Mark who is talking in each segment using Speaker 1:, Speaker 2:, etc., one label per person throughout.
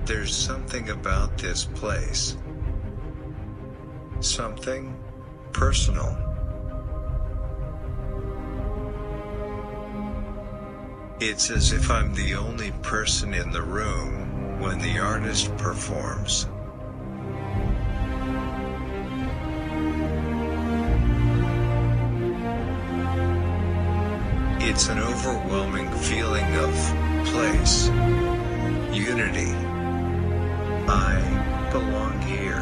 Speaker 1: There's something about this place. Something personal. It's as if I'm the only person in the room when the artist performs. It's an overwhelming feeling of place, unity. I belong here.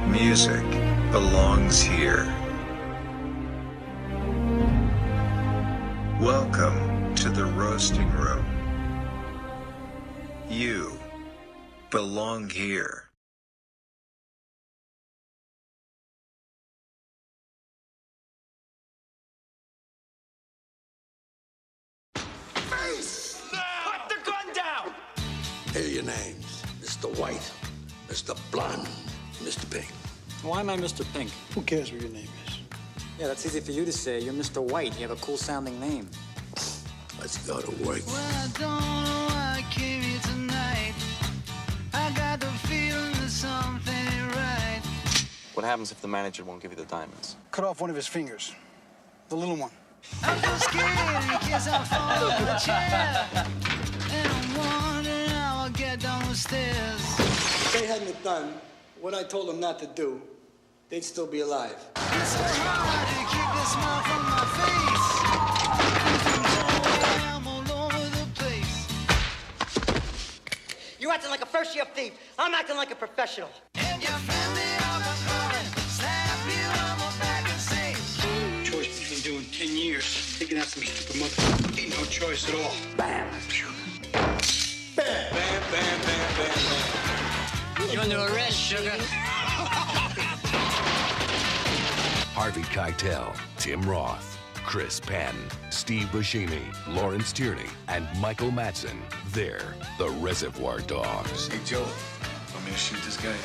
Speaker 1: Music belongs here. Welcome to the roasting room. You belong here.
Speaker 2: Face! Put the gun down!
Speaker 3: Here are your names. Mr. White, Mr. Blonde, Mr. Pink.
Speaker 4: Why am I Mr. Pink?
Speaker 5: Who cares what your name is?
Speaker 4: Yeah, that's easy for you to say. You're Mr. White. You have a cool-sounding name.
Speaker 3: Let's go to work.
Speaker 6: Well, I don't know why I came here tonight. I got the feeling that something ain't right.
Speaker 7: What happens if the manager won't give you the diamonds?
Speaker 5: Cut off one of his fingers. The little one.
Speaker 6: I feel scared in case I fall off the chair. And I'm wondering how I'll get down the stairs.
Speaker 5: If they hadn't done what I told them not to do, they'd still be alive.
Speaker 6: It's so hard to keep the smile from my face. I'm all over the place.
Speaker 8: You're acting like a first-year thief. I'm acting like a professional.
Speaker 6: And your family all coming, slap you on the back and say,
Speaker 5: Choice he's been doing 10 years. Taking out some stupid mother. Ain't no choice at all.
Speaker 3: Bam! Bam, bam, bam, bam, bam, bam.
Speaker 8: You're under arrest, sugar.
Speaker 9: Harvey Keitel, Tim Roth, Chris Penn, Steve Buscemi, Lawrence Tierney, and Michael Madsen. They're the Reservoir Dogs.
Speaker 10: Hey, Joe, want me to shoot this guy?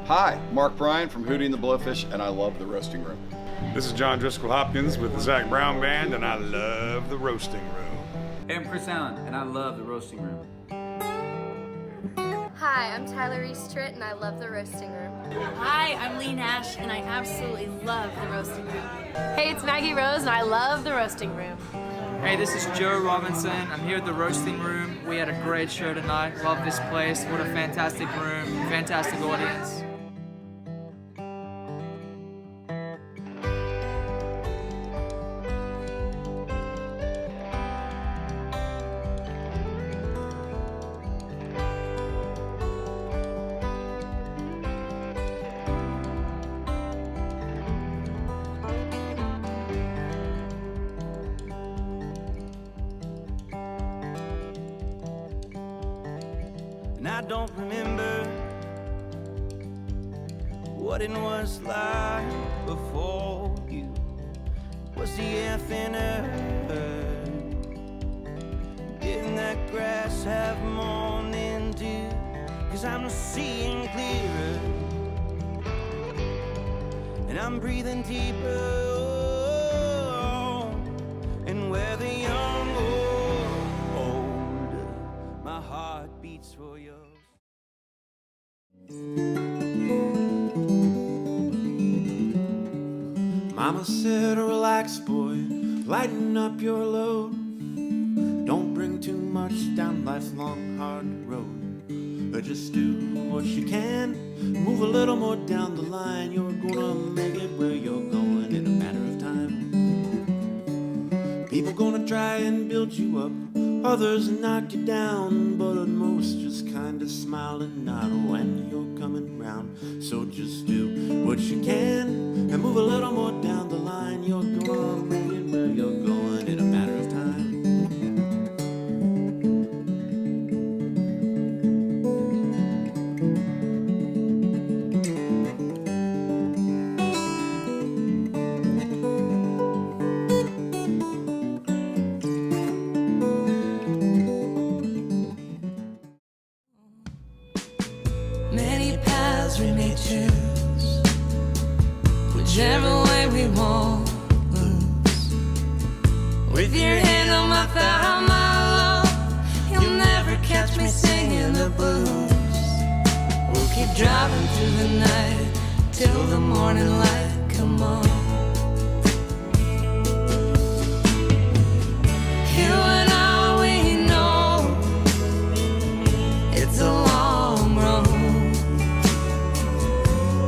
Speaker 11: Hi, Mark Bryan from Hootie and the Blowfish, and I love the Roasting Room.
Speaker 12: This is John Driscoll Hopkins with the Zach Brown Band, and I love the Roasting Room.
Speaker 13: Hey, I'm Chris Allen, and I love the Roasting Room.
Speaker 14: Hi, I'm Tyler Eastritt, and I love the Roasting Room.
Speaker 15: Hi, I'm Lee Nash, and I absolutely love the Roasting Room.
Speaker 16: Hey, it's Maggie Rose, and I love the Roasting Room.
Speaker 17: Hey, this is Joe Robinson. I'm here at the Roasting Room. We had a great show tonight. Love this place. What a fantastic room, fantastic audience.
Speaker 6: And I don't remember what it was like before you. Was the air thinner? Didn't that grass have morning dew? 'Cause I'm seeing clearer, and I'm breathing deeper. And where the young or old, my heart beats for yours.
Speaker 18: Mama said, relax, boy, lighten up your load. Don't bring too much down life's long, hard road. But just do what you can, move a little more down the line. You're gonna make it where you're going in a matter of time. People gonna try and build you up, others knock you down, but at most just kinda smile and nod when you're coming round. So just do what you can and move a little more down the line. You're gonna make it where you're going in a matter of time.
Speaker 6: sides we may choose, whichever way we won't lose. With your hand on my thigh, my love, you'll never catch me singing the blues. We'll keep driving through the night till the morning light, come on. You and I, we know it's a long road,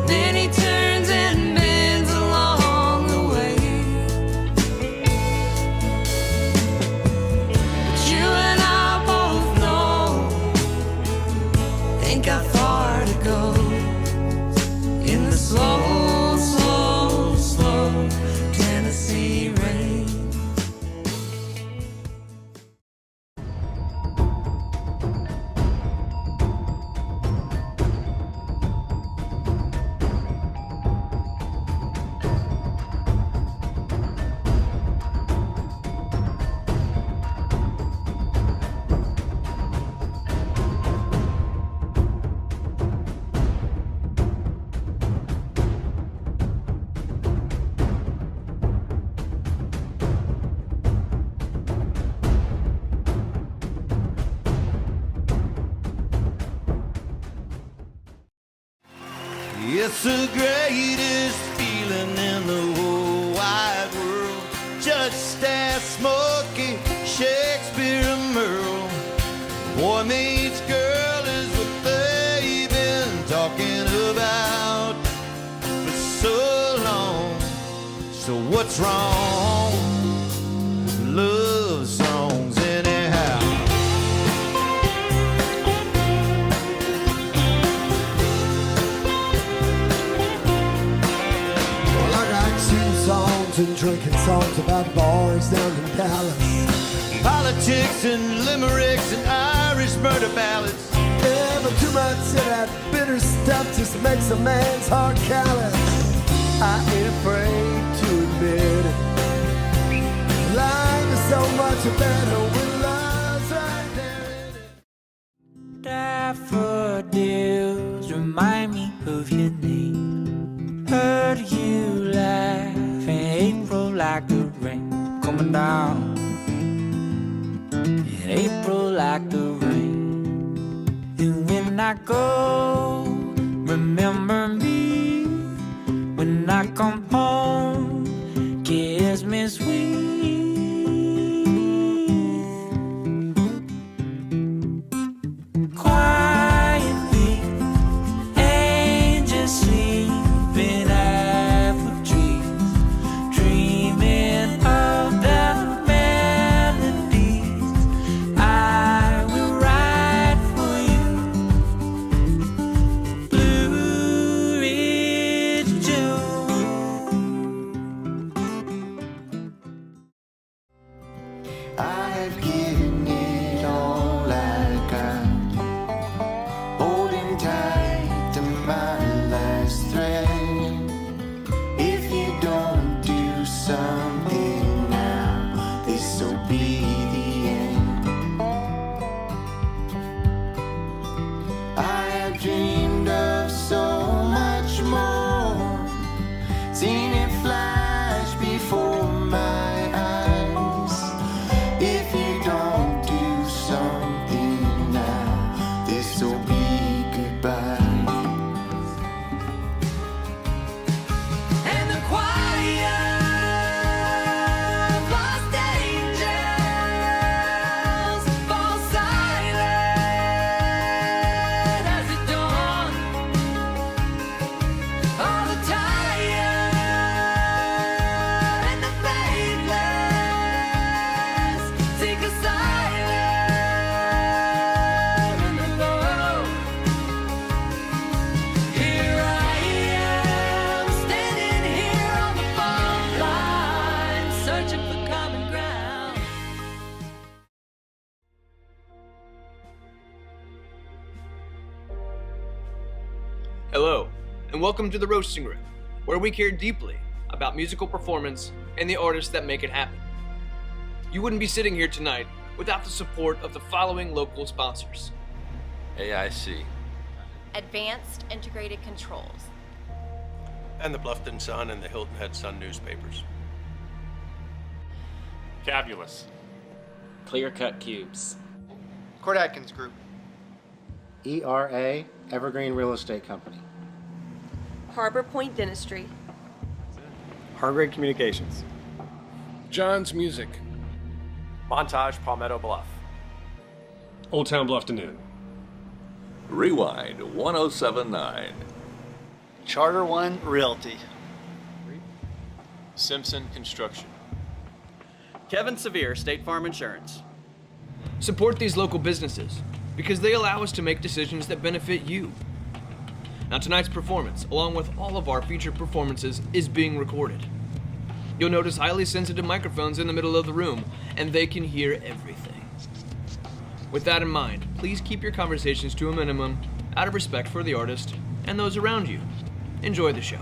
Speaker 6: many turns and bends along the way. But you and I both know ain't got far to go in the slow, slow, slow Tennessee rain.
Speaker 18: It's the greatest feeling in the whole wide world. Just ask Smokey, Shakespeare, and Merle. Boy meets girl is what they've been talking about for so long. So what's wrong? Love songs anyhow.
Speaker 19: Songs and drinking songs about bars down in Dallas,
Speaker 18: Politics and limericks and Irish murder ballads.
Speaker 19: Yeah, but too much of that bitter stuff just makes a man's heart callous. I ain't afraid to admit it. Life is so much better when love's right there in it.
Speaker 6: Daffodils remind me of your name. Heard you laugh in April like the rain coming down. In April like the rain. And when I go, remember me. When I come home, kiss me sweet. Quietly, angels sleeping apple trees, dreaming of the melodies I will write for you. Blue Ridge June. I have given it all I got, holding tight to my last thread. If you don't do something now, this'll be the end. I have dreamed of so much more, seen it flash before my eyes. If you don't do something now, this'll be goodbye. And the choir of lost angels fall silent as it dawns. All the tired and the faithless seek asylum in the Lord. Here I am, standing here on the fault line, searching for common ground.
Speaker 20: Hello, and welcome to the Roasting Room, where we care deeply about musical performance and the artists that make it happen. You wouldn't be sitting here tonight without the support of the following local sponsors:
Speaker 21: AIC,
Speaker 14: advanced integrated controls.
Speaker 3: And the Bluffton Sun and the Hilton Head Sun newspapers.
Speaker 12: Fabulous.
Speaker 13: Clear-cut cubes.
Speaker 2: Court Atkins Group.
Speaker 4: ERA, Evergreen Real Estate Company.
Speaker 14: Harbor Point Dentistry.
Speaker 13: Hargrave Communications.
Speaker 3: John's Music.
Speaker 20: Montage Palmetto Bluff.
Speaker 10: Old Town Bluffton Inn.
Speaker 9: Rewind 1079.
Speaker 2: Charter One Realty.
Speaker 20: Simpson Construction.
Speaker 13: Kevin Sevier, State Farm Insurance.
Speaker 20: Support these local businesses because they allow us to make decisions that benefit you. Now, tonight's performance, along with all of our featured performances, is being recorded. You'll notice highly sensitive microphones in the middle of the room, and they can hear everything. With that in mind, please keep your conversations to a minimum out of respect for the artist and those around you. Enjoy the show.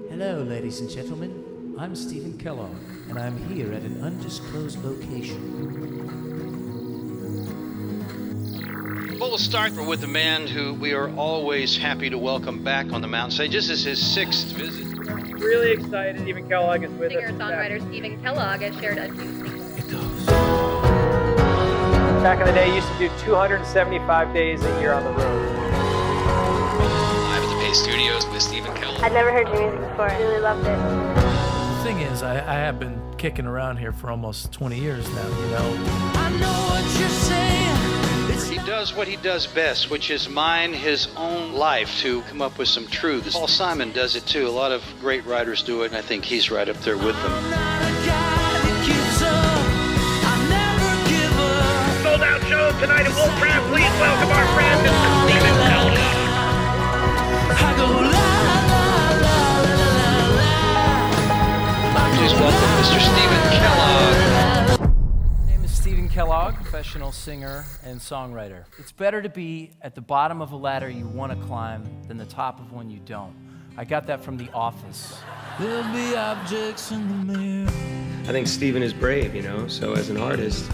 Speaker 21: Hello, ladies and gentlemen. I'm Stephen Kellogg, and I'm here at an undisclosed location.
Speaker 22: Well, we'll start with a man who we are always happy to welcome back on the mountain stage. This is his 6th visit.
Speaker 17: Really excited. Stephen Kellogg is with us.
Speaker 14: Singer-songwriter Stephen Kellogg has shared a few singles.
Speaker 17: Back in the day, used to do 275 days a year on the road.
Speaker 22: Live at the Pay Studios with Stephen Kellogg.
Speaker 14: I'd never heard your music before. I really loved it.
Speaker 21: The thing is, I have been kicking around here for almost 20 years now, you know. I know what you're saying.
Speaker 22: He does what he does best, which is mine his own life to come up with some truths. Paul Simon does it too. A lot of great writers do it, and I think he's right up there with them.
Speaker 2: Sold out show tonight at Wolfram. Please welcome our friend, Mr. Stephen Kellogg.
Speaker 22: Please welcome Mr. Stephen Kellogg.
Speaker 21: My name is Stephen Kellogg, professional singer and songwriter. It's better to be at the bottom of a ladder you want to climb than the top of one you don't. I got that from The Office. There'll be objects in the mirror.
Speaker 13: I think Stephen is brave, you know, so as an artist,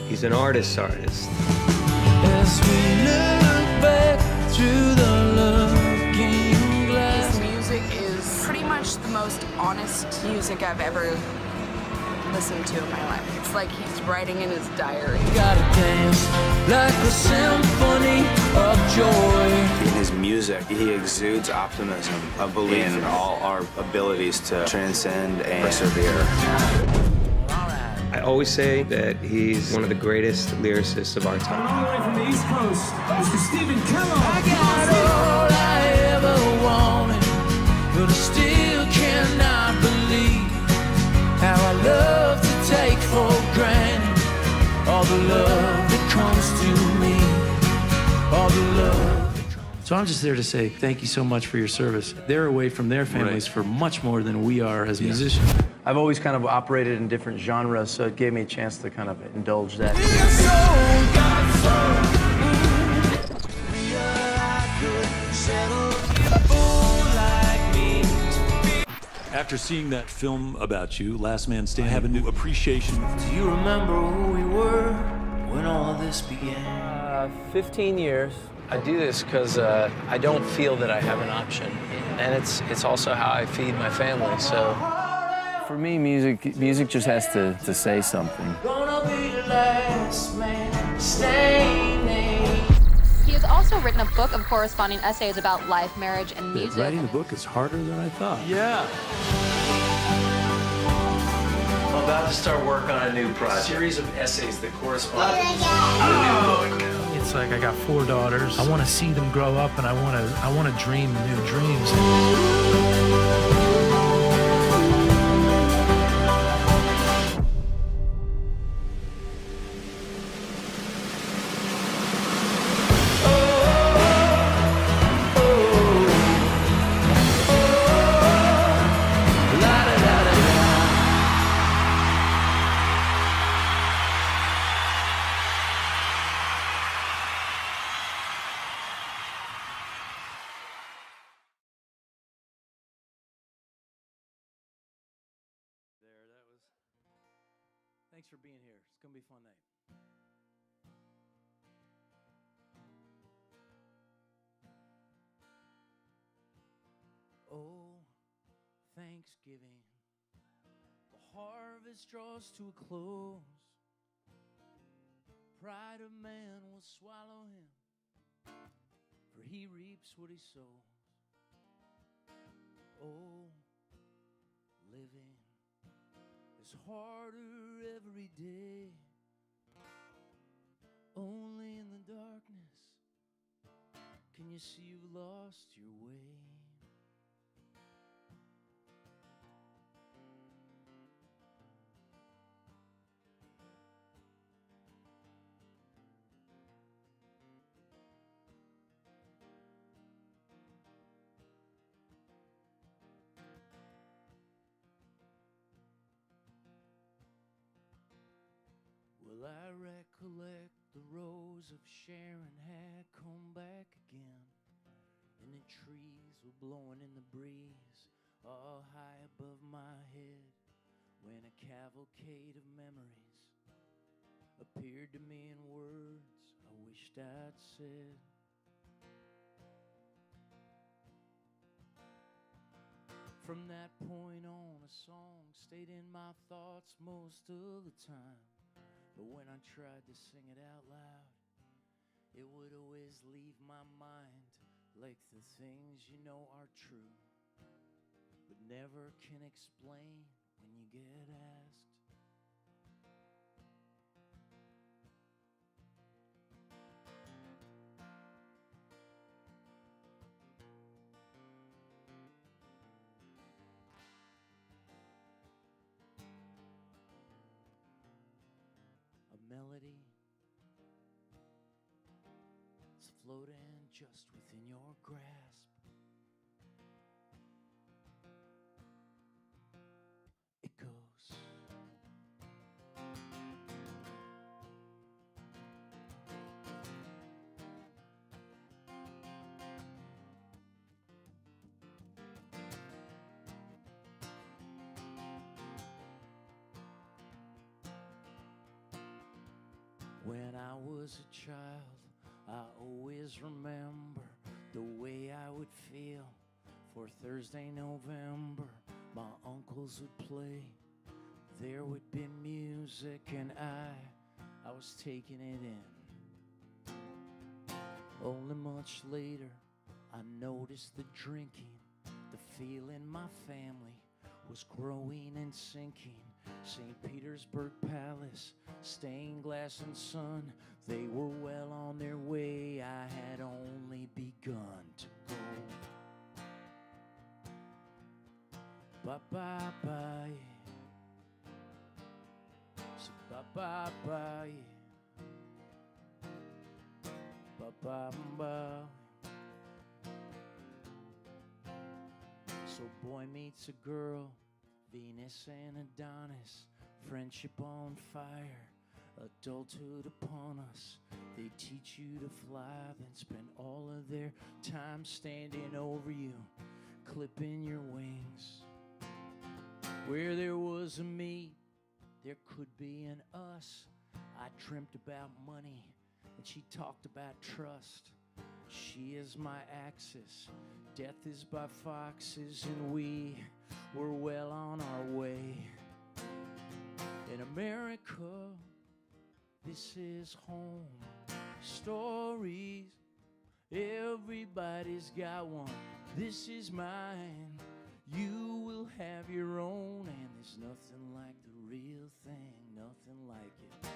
Speaker 13: he's an artist's artist.
Speaker 21: As we look back through the looking glass.
Speaker 23: His music is pretty much the most honest music I've ever listened to in my life. It's like he's writing in his diary.
Speaker 21: Gotta dance like a symphony of joy.
Speaker 24: In his music, he exudes optimism, a belief in all our abilities to transcend and persevere.
Speaker 13: I always say that he's one of the greatest lyricists of our time.
Speaker 2: All the way from the East Coast, Mr. Stephen Kellogg.
Speaker 21: I got all I ever wanted, but I still cannot believe how I love to take for granted all the love that comes to me, all the love. So I'm just there to say thank you so much for your service. They're away from their families for much more than we are as musicians. I've always kind of operated in different genres, so it gave me a chance to kind of indulge that.
Speaker 25: After seeing that film about you, Last Man Standing, I have a new appreciation.
Speaker 21: Do you remember who we were when all this began? 15 years. I do this because I don't feel that I have an option, and it's also how I feed my family. So, for me, music just has to say something.
Speaker 14: Gonna be the last man standing. He has also written a book of corresponding essays about life, marriage, and music.
Speaker 25: Writing the book is harder than I thought.
Speaker 21: Yeah. I'm about to start work on a new project. A series of essays that correspond. It's like I got 4 daughters. I want to see them grow up, and I want to dream new dreams.
Speaker 1: Thanks for being here. It's going to be a fun night. Oh, Thanksgiving, the harvest draws to a close. Pride of man will swallow him, for he reaps what he sows. Oh, living is harder every day. Only in the darkness can you see you've lost your way. Well, I recollect the rose of Sharon had come back again, and the trees were blowing in the breeze all high above my head, when a cavalcade of memories appeared to me in words I wished I'd said. From that point on, a song stayed in my thoughts most of the time. But when I tried to sing it out loud, it would always leave my mind like the things you know are true, but never can explain when you get asked. A melody is floating just within your grasp. It goes. When I was a child, I always remember the way I would feel for Thursday, November. My uncles would play, there would be music, and I was taking it in. Only much later, I noticed the drinking, the feeling my family was growing and sinking. St. Petersburg Palace, stained glass and sun, they were well on their way. I had only begun to go. Bye-bye-bye, so bye-bye-bye, bye-bye-bye. So boy meets a girl, Venus and Adonis, friendship on fire, adulthood upon us. They teach you to fly, then spend all of their time standing over you, clipping your wings. Where there was a me, there could be an us. I dreamt about money, and she talked about trust. She is my axis, death is by foxes, and we were well on our way. In America, this is home. Stories, everybody's got one. This is mine, you will have your own, and there's nothing like the real thing, nothing like it.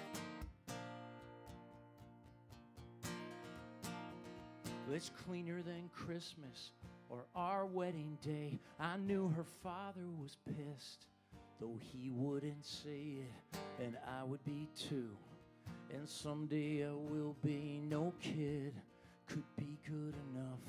Speaker 1: It's cleaner than Christmas or our wedding day. I knew her father was pissed, though he wouldn't say it, and I would be too. And someday I will be. No kid could be good enough.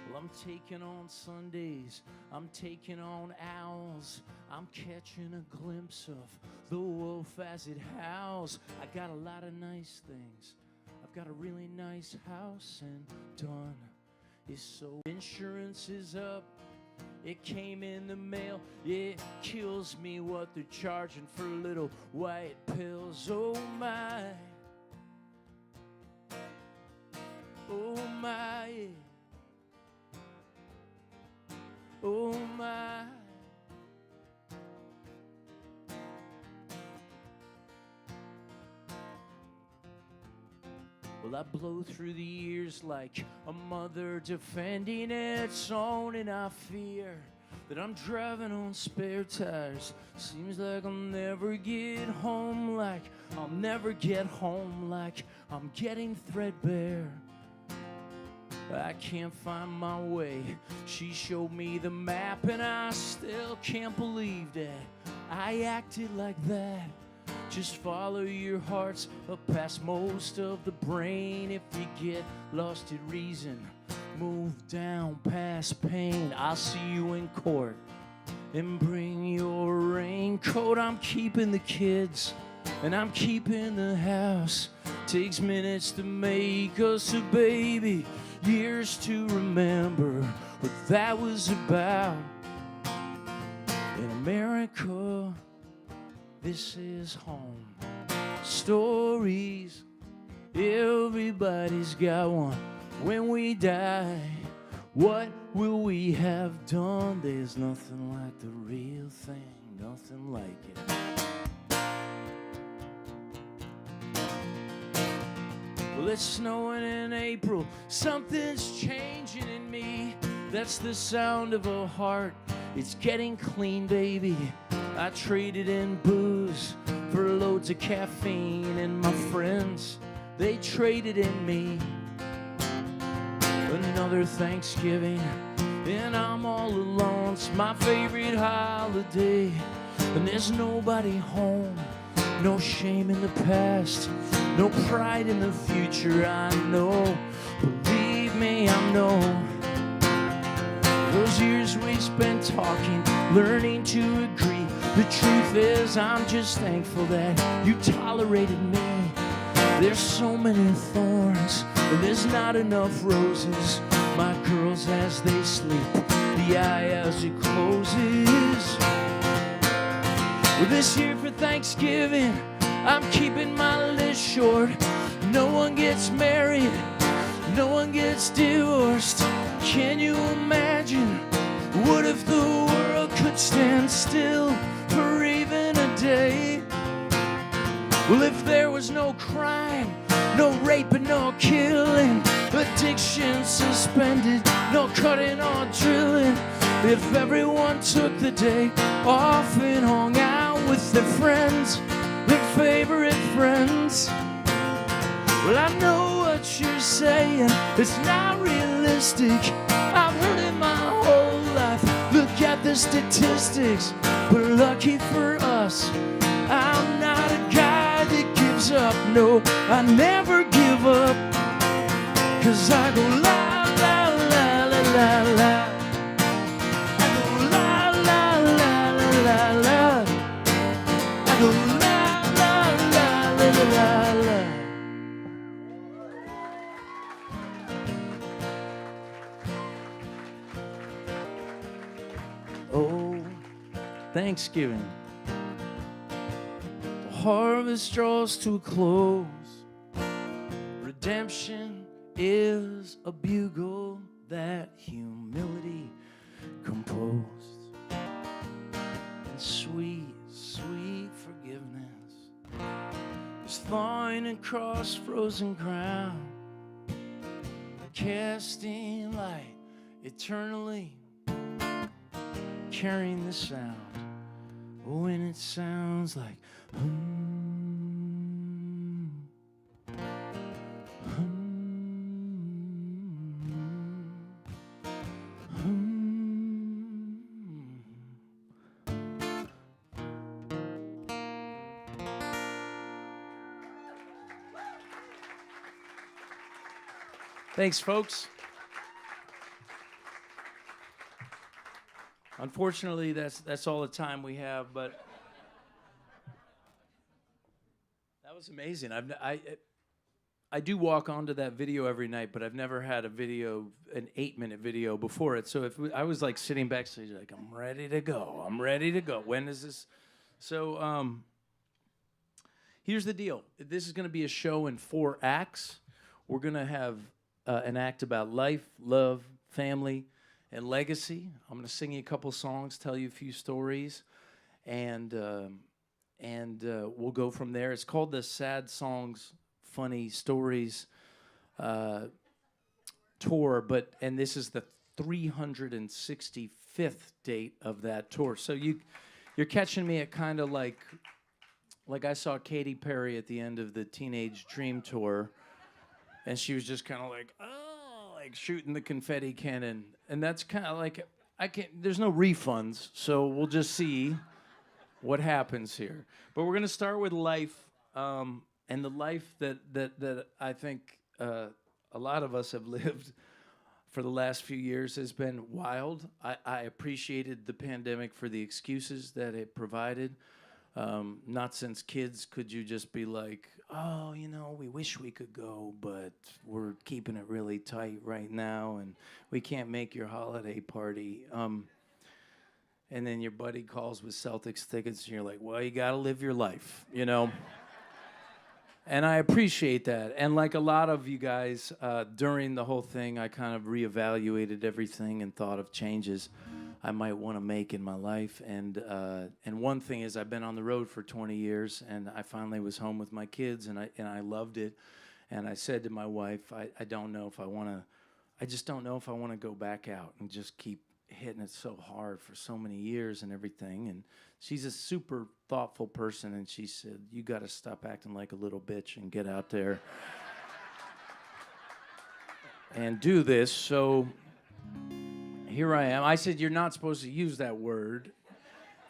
Speaker 1: Well, I'm taking on Sundays, I'm taking on owls, I'm catching a glimpse of the wolf as it howls. I got a lot of nice things, I've got a really nice house, and done is so. Insurance is up, It came in the mail. It kills me what they're charging for little white pills. Oh my. Oh my. Oh my. Well, I blow through the years like a mother defending its own, and I fear that I'm driving on spare tires. Seems like I'll never get home, like I'll never get home, like I'm getting threadbare. I can't find my way. She showed me the map, and I still can't believe that I acted like that. Just follow your hearts up past most of the brain. If you get lost at reason, move down past pain. I'll see you in court and bring your raincoat. I'm keeping the kids and I'm keeping the house. Takes minutes to make us a baby, years to remember what that was about. In America, this is home. Stories, everybody's got one. When we die, what will we have done? There's nothing like the real thing, nothing like it. Well, it's snowing in April, something's changing in me. That's the sound of a heart, it's getting clean, baby. I traded in booze for loads of caffeine, and my friends, they traded in me. Another Thanksgiving, and I'm all alone. It's my favorite holiday, and there's nobody home. No shame in the past, no pride in the future. I know, believe me, I know. Those years we spent talking, learning to agree. The truth is, I'm just thankful that you tolerated me. There's so many thorns, and there's not enough roses. My girls as they sleep, the eye as it closes. Well, this year for Thanksgiving, I'm keeping my list short. No one gets married, no one gets divorced. Can you imagine? What if the world could stand still for even a day? Well, if there was no crime, no rape and no killing, addiction suspended, no cutting or drilling, if everyone took the day off and hung out with their friends, their favorite friends. Well, I know what you're saying, it's not realistic. I've heard it my whole life. Look at the statistics, but lucky for us, I'm not a guy that gives up. No, I never give up, 'cause I go la la la la la la. I go la la la la la la. I go la la la la la la. Oh, Thanksgiving. The harvest draws to a close. Redemption is a bugle that humility composed. And sweet, sweet forgiveness is thawing across frozen ground, casting light eternally, carrying the sound. Oh, and it sounds like Thanks, folks. Unfortunately, that's all the time we have, but that was amazing. I do walk onto that video every night, but I've never had a video, an 8-minute video before it. So I was like sitting backstage, like, I'm ready to go. I'm ready to go. When is this? So here's the deal. This is going to be a show in 4 acts. We're going to have an act about life, love, family, and legacy. I'm going to sing you a couple songs, tell you a few stories, and we'll go from there. It's called the Sad Songs, Funny Stories tour, and this is the 365th date of that tour. So you're catching me at kind of like I saw Katy Perry at the end of the Teenage Dream tour, and she was just kind of like, oh, like shooting the confetti cannon, and that's kind of like there's no refunds, so we'll just see what happens here. But we're gonna start with life. And the life that I think a lot of us have lived for the last few years has been wild. I appreciated the pandemic for the excuses that it provided. Not since kids could you just be like, oh, we wish we could go, but we're keeping it really tight right now, and we can't make your holiday party. And then your buddy calls with Celtics tickets, and you're like, well, you got to live your life, And I appreciate that. And like a lot of you guys, during the whole thing, I kind of reevaluated everything and thought of changes I might want to make in my life. And one thing is I've been on the road for 20 years, and I finally was home with my kids, and I loved it. And I said to my wife, I don't know if I want to, I just don't know if I want to go back out and just keep hitting it so hard for so many years and everything. And she's a super thoughtful person, and she said, you got to stop acting like a little bitch and get out there and do this. So here I am. I said, you're not supposed to use that word.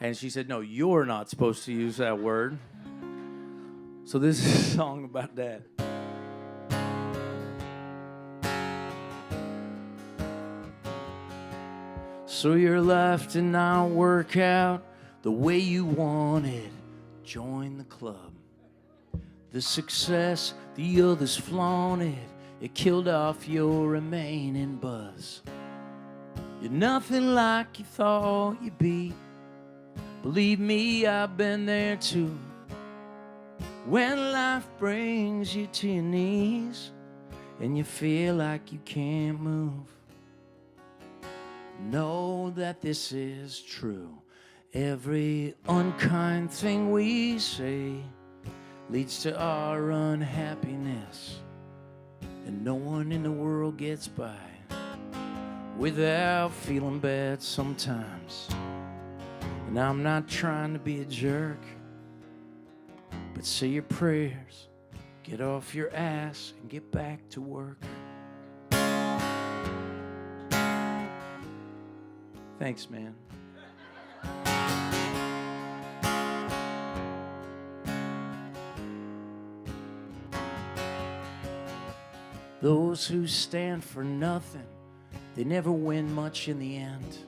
Speaker 1: And she said, no, you're not supposed to use that word. So this is a song about that. So your life did not work out the way you wanted. Join the club. The success the others flaunted, it killed off your remaining buzz. You're nothing like you thought you'd be. Believe me, I've been there too. When life brings you to your knees and you feel like you can't move, know that this is true. Every unkind thing we say leads to our unhappiness, and no one in the world gets by without feeling bad sometimes. And I'm not trying to be a jerk, but say your prayers, get off your ass and get back to work. Thanks, man. Those who stand for nothing, they never win much in the end.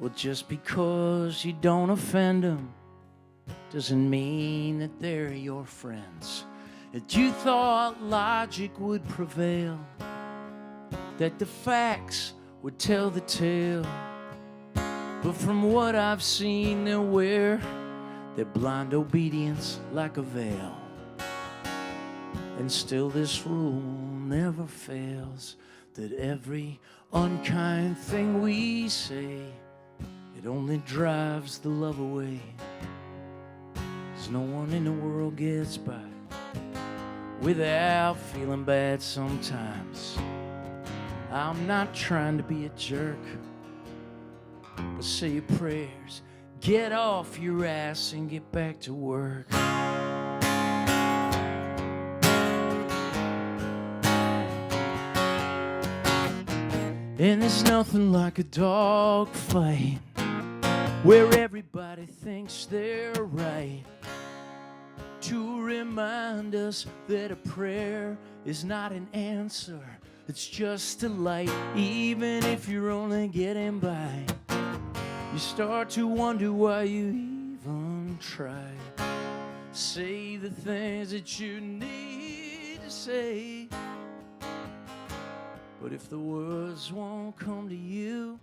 Speaker 1: Well, just because you don't offend them doesn't mean that they're your friends. If you thought logic would prevail, that the facts would tell the tale, but from what I've seen, they'll wear their blind obedience like a veil. And still this rule never fails, that every unkind thing we say, it only drives the love away. 'Cause no one in the world gets by without feeling bad sometimes. I'm not trying to be a jerk, but say your prayers, get off your ass and get back to work. And there's nothing like a dog fight where everybody thinks they're right, to remind us that a prayer is not an answer, it's just a light. Even if you're only getting by, you start to wonder why you even try. Say the things that you need say. But if the words won't come to you,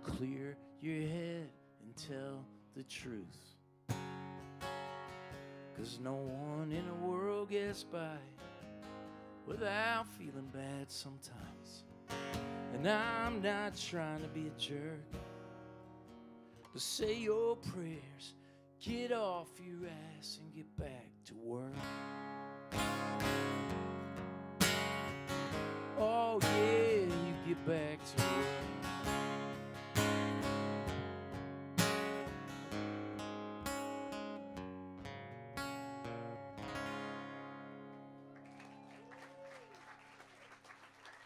Speaker 1: clear your head and tell the truth. 'Cause no one in the world gets by without feeling bad sometimes. And I'm not trying to be a jerk, but say your prayers, get off your ass and get back to work. Oh yeah, you get back to work.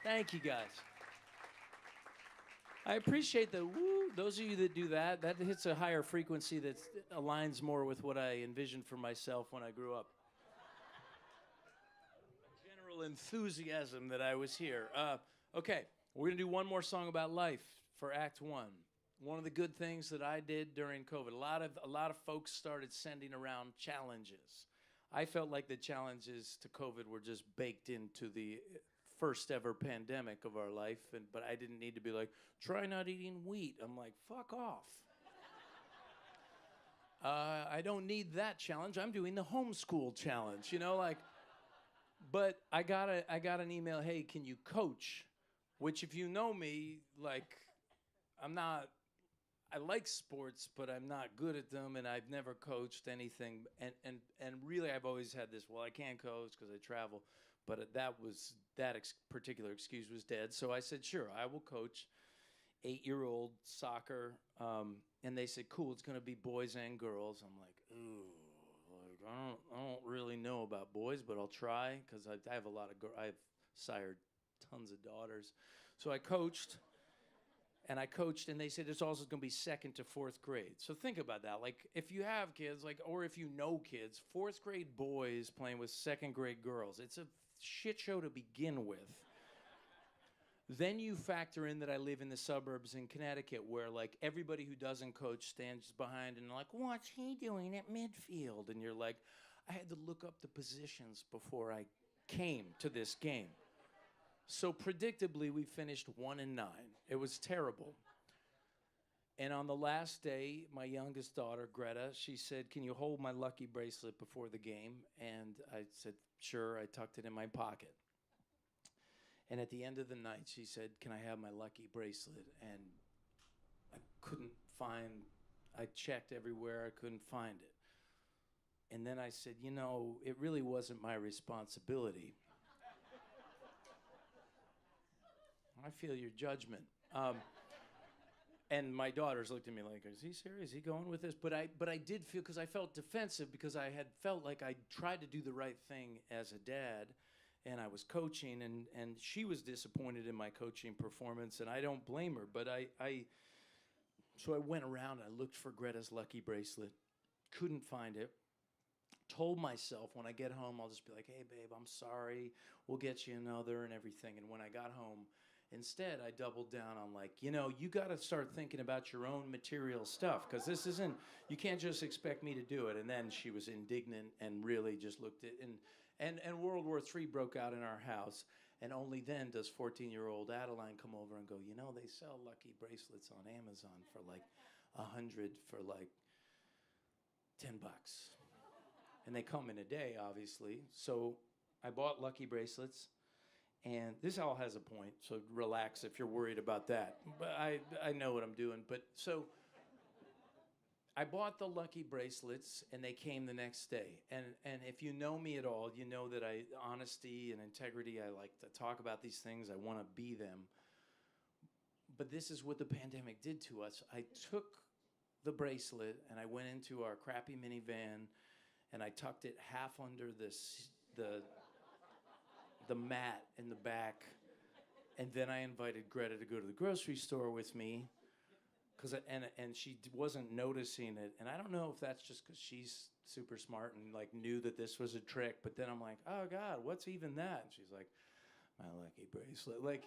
Speaker 1: Thank you, guys. I appreciate the woo. Those of you that do that, that hits a higher frequency that aligns more with what I envisioned for myself when I grew up. General enthusiasm that I was here. Okay, we're gonna do one more song about life for Act 1. One of the good things that I did during COVID, a lot of folks started sending around challenges. I felt like the challenges to COVID were just baked into the first ever pandemic of our life, but I didn't need to be like, try not eating wheat. I'm like, fuck off. I don't need that challenge. I'm doing the homeschool challenge, you know, like. But I got an email, hey, can you coach? Which, if you know me, like, I like sports, but I'm not good at them, and I've never coached anything. And really, I've always had this, well, I can't coach because I travel. But that particular excuse was dead. So I said, sure, I will coach 8-year-old soccer. And they said, cool, it's going to be boys and girls. I'm like, ooh, like, I don't really know about boys, but I'll try because I have a lot of I've sired tons of daughters. So I coached. And they said it's also going to be 2nd to 4th grade. So think about that. Like, if you have kids, like, or if you know kids, 4th grade boys playing with 2nd grade girls, it's a shit show to begin with. Then you factor in that I live in the suburbs in Connecticut where, like, everybody who doesn't coach stands behind and like, what's he doing at midfield? And you're like, I had to look up the positions before I came to this game. So predictably, we finished 1-9. It was terrible. And on the last day, my youngest daughter, Greta, she said, can you hold my lucky bracelet before the game? And I said, sure. I tucked it in my pocket. And at the end of the night, she said, can I have my lucky bracelet? And I I checked everywhere. I couldn't find it. And then I said, you know, it really wasn't my responsibility. I feel your judgment. And my daughters looked at me like, is he serious? Is he going with this? But I did feel, because I felt defensive, because I had felt like I tried to do the right thing as a dad, and I was coaching, and she was disappointed in my coaching performance, and I don't blame her. But so I went around and I looked for Greta's lucky bracelet, couldn't find it. Told myself when I get home, I'll just be like, hey, babe, I'm sorry. We'll get you another and everything. And when I got home, instead, I doubled down on, like, you know, you got to start thinking about your own material stuff, because this isn't, you can't just expect me to do it. And then she was indignant and really just looked at, and World War III broke out in our house. And only then does 14-year-old Adeline come over and go, you know, they sell lucky bracelets on Amazon for like 100 for like $10. And they come in a day, obviously. So I bought lucky bracelets. And this all has a point, so relax if you're worried about that. But I know what I'm doing. But so I bought the lucky bracelets, and they came the next day. And if you know me at all, you know that honesty and integrity, I like to talk about these things. I want to be them. But this is what the pandemic did to us. I took the bracelet, and I went into our crappy minivan, and I tucked it half under the mat in the back, and then I invited Greta to go to the grocery store with me, and she wasn't noticing it, and I don't know if that's just because she's super smart and like knew that this was a trick, but then I'm like, oh God, what's even that? And she's like, my lucky bracelet, like,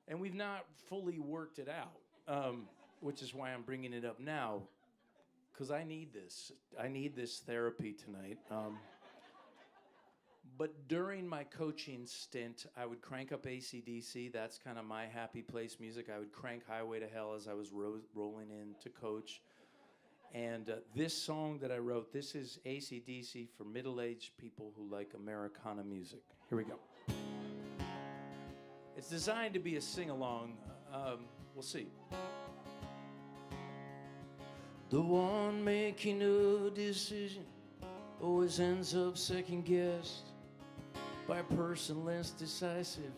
Speaker 1: and we've not fully worked it out, which is why I'm bringing it up now, because I need this therapy tonight. But during my coaching stint, I would crank up AC/DC. That's kind of my happy place music. I would crank Highway to Hell as I was rolling in to coach. And this song that I wrote, this is AC/DC for middle-aged people who like Americana music. Here we go. It's designed to be a sing-along. We'll see. The one making a decision always ends up second-guessed by a person less decisive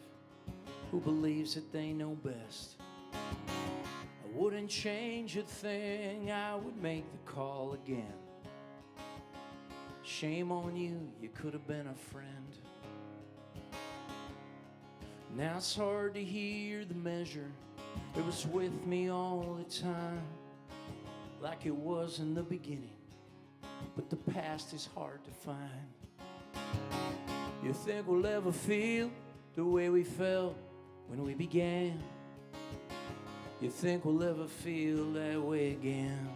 Speaker 1: who believes that they know best. I wouldn't change a thing, I would make the call again. Shame on you, you could have been a friend. Now it's hard to hear the measure. It was with me all the time, like it was in the beginning. But the past is hard to find. You think we'll ever feel the way we felt when we began? You think we'll ever feel that way again?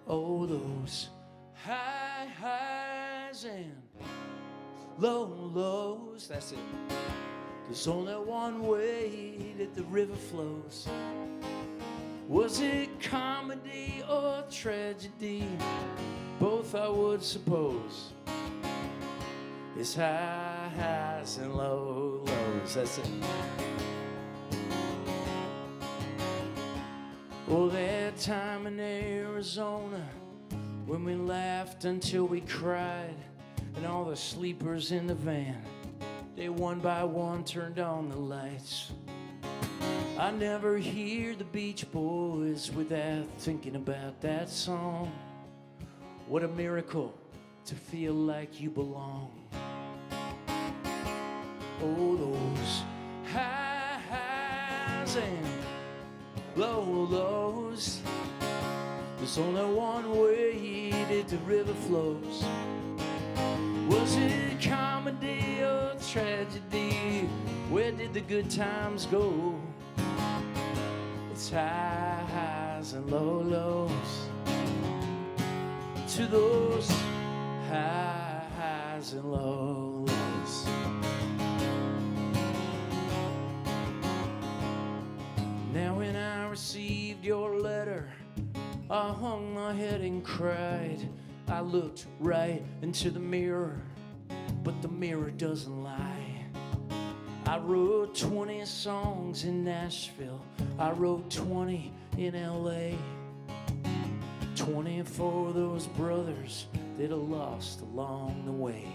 Speaker 1: Oh, those high highs and low lows, that's it. There's only one way that the river flows. Was it comedy or tragedy? Both I would suppose. It's high highs and low lows, that's it. Oh, that time in Arizona when we laughed until we cried, and all the sleepers in the van, they one by one turned on the lights. I never hear the Beach Boys without thinking about that song. What a miracle to feel like you belong. Oh, those high highs and low lows. There's only one way that the river flows. Was it comedy or tragedy? Where did the good times go? It's high highs and low lows. To those high highs and low lows. Now when I received your letter, I hung my head and cried. I looked right into the mirror, but the mirror doesn't lie. I wrote 20 songs in Nashville. I wrote 20 in LA. 20 for those brothers that I lost along the way.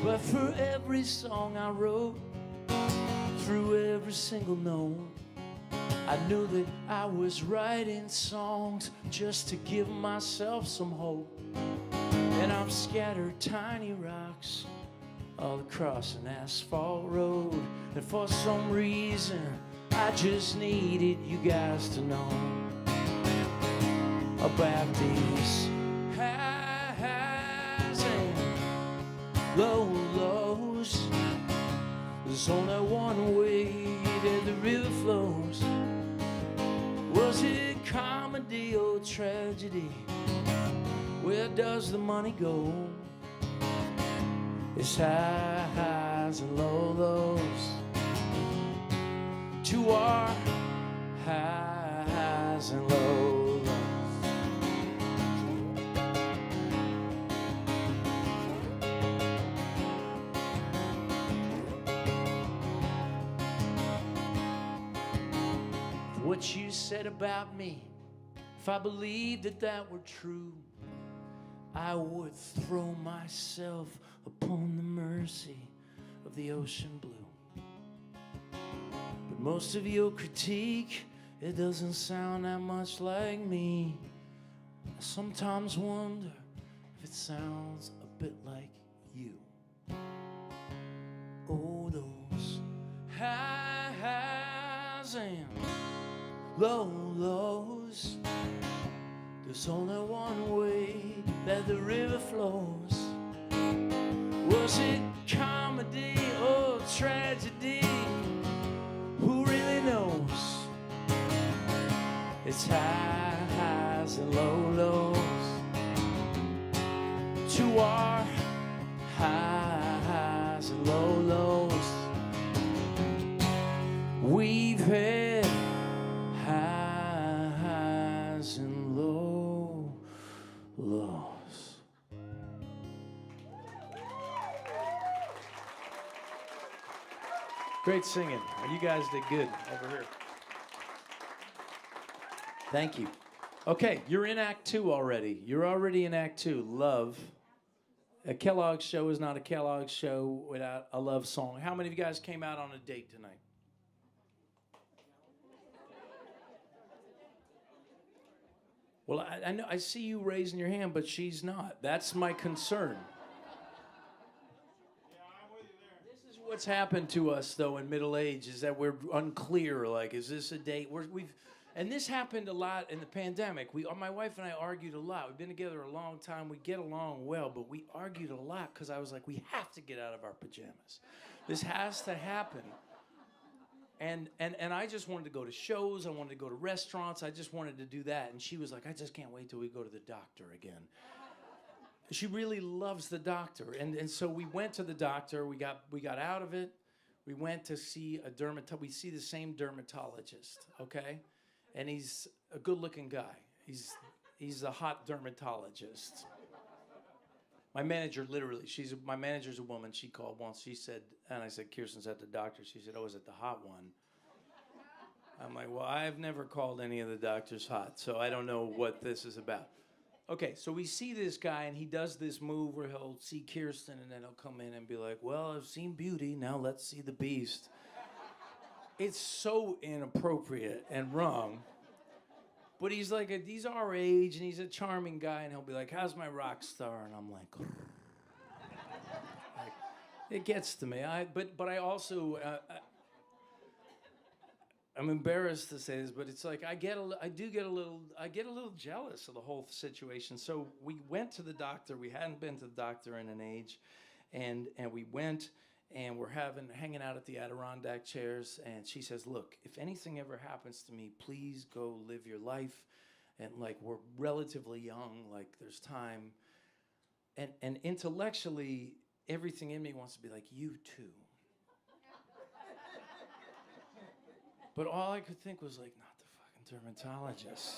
Speaker 1: But for every song I wrote, through every single note, I knew that I was writing songs just to give myself some hope. And I've scattered tiny rocks all across an asphalt road. And for some reason, I just needed you guys to know about these high highs and low lows. There's only one way that the river flows. Was it comedy or tragedy? Where does the money go? It's high highs and low lows. To our high highs and low lows. What you said about me, if I believed that that were true, I would throw myself upon the mercy of the ocean blue. But most of your critique, it doesn't sound that much like me. I sometimes wonder if it sounds a bit like you. Oh, those high highs and low lows. There's only one way that the river flows. Was it comedy or tragedy? Who really knows? It's high highs and low lows. To our highs and lows. We've had highs and lows. Great singing. You guys did good over here. Thank you. Okay, you're in Act 2 already. You're already in Act 2. Love. A Kellogg show is not a Kellogg show without a love song. How many of you guys came out on a date tonight? Well, I know I see you raising your hand, but she's not. That's my concern. This is what's happened to us, though, in middle age, is that we're unclear. Like, is this a date? And this happened a lot in the pandemic. My wife and I argued a lot. We've been together a long time. We get along well, but we argued a lot because I was like, we have to get out of our pajamas. This has to happen. And I just wanted to go to shows. I wanted to go to restaurants. I just wanted to do that. And she was like, I just can't wait till we go to the doctor again. She really loves the doctor. And so we went to the doctor. We got out of it. We went to see a dermatologist. We see the same dermatologist, okay? And he's a good-looking guy. He's a hot dermatologist. My manager, literally, my manager's a woman. She called once. She said, and I said, Kirsten's at the doctor. She said, oh, is it the hot one? I'm like, well, I've never called any of the doctors hot, so I don't know what this is about. Okay, so we see this guy, and he does this move where he'll see Kirsten, and then he'll come in and be like, well, I've seen Beauty. Now let's see the Beast. It's so inappropriate and wrong. But he's like, he's our age, and he's a charming guy, and he'll be like, how's my rock star? And I'm like it gets to me. But I also, I'm embarrassed to say this, but it's like I get a little jealous of the whole situation. So we went to the doctor. We hadn't been to the doctor in an age, and we went. And we're hanging out at the Adirondack chairs, and she says, look, if anything ever happens to me, please go live your life. And like, we're relatively young, like there's time. And intellectually, everything in me wants to be like, you too. But all I could think was like, not the fucking dermatologist.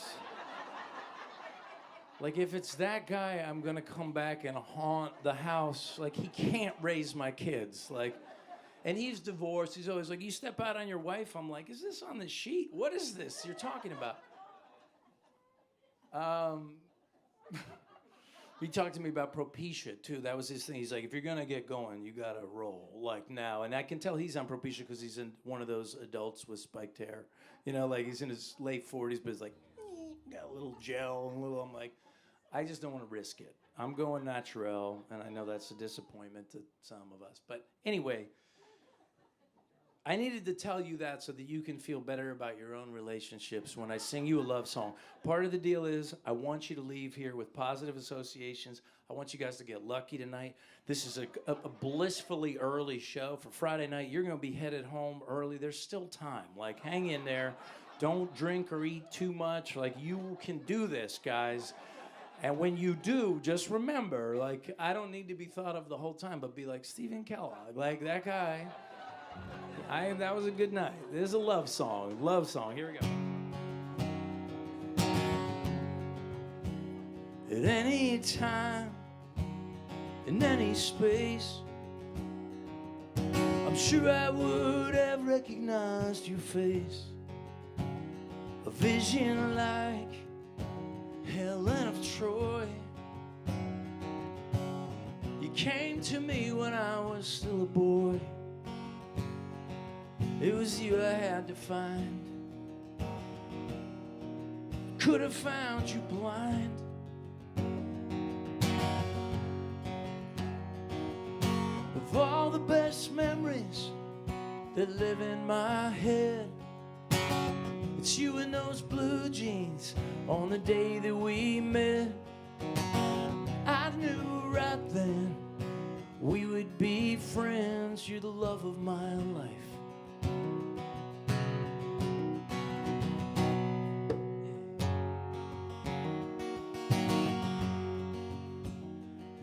Speaker 1: Like, if it's that guy, I'm gonna come back and haunt the house. Like, he can't raise my kids. Like, and he's divorced. He's always like, you step out on your wife. I'm like, is this on the sheet? What is this you're talking about? He talked to me about Propecia, too. That was his thing. He's like, if you're gonna get going, you gotta roll, like, now. And I can tell he's on Propecia because he's in one of those adults with spiked hair. You know, like, he's in his late 40s, but he's like, got a little gel and a little, I'm like, I just don't want to risk it. I'm going natural, and I know that's a disappointment to some of us. But anyway, I needed to tell you that so that you can feel better about your own relationships when I sing you a love song. Part of the deal is I want you to leave here with positive associations. I want you guys to get lucky tonight. This is a blissfully early show for Friday night. You're going to be headed home early. There's still time. Like, hang in there. Don't drink or eat too much. Like, you can do this, guys. And when you do, just remember, like, I don't need to be thought of the whole time, but be like, Stephen Kellogg, like that guy. That was a good night. This is a love song. Love song. Here we go. At any time, in any space, I'm sure I would have recognized your face. A vision like Helen of Troy. You came to me when I was still a boy. It was you I had to find. Could have found you blind. Of all the best memories that live in my head, it's you in those blue jeans on the day that we met. I knew right then we would be friends. You're the love of my life.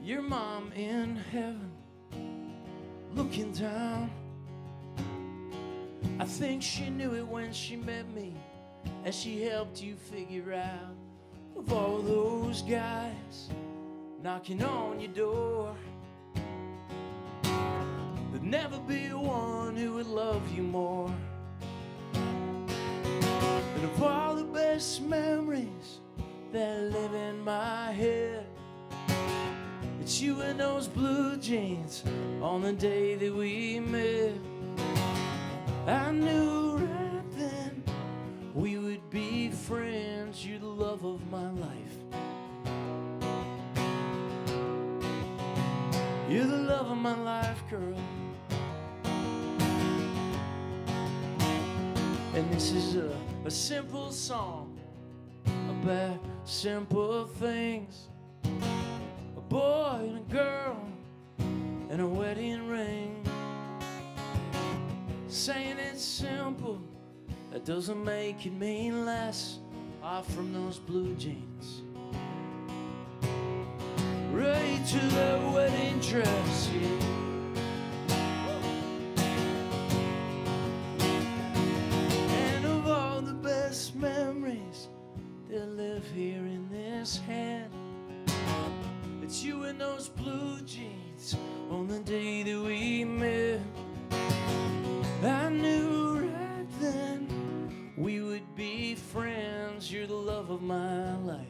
Speaker 1: Your mom in heaven looking down. I think she knew it when she met me, as she helped you figure out of all those guys knocking on your door, there'd never be one who would love you more. And of all the best memories that live in my head, it's you in those blue jeans on the day that we met. I knew right then we would be friends. You're the love of my life. You're the love of my life, girl. And this is a simple song about simple things. A boy and a girl and a wedding ring. Saying it's simple, that doesn't make it mean less. Off from those blue jeans, right to that wedding dress, yeah. And of all the best memories that live here in this hand, it's you in those blue jeans on the day that we met. I knew right then we would be friends. You're the love of my life.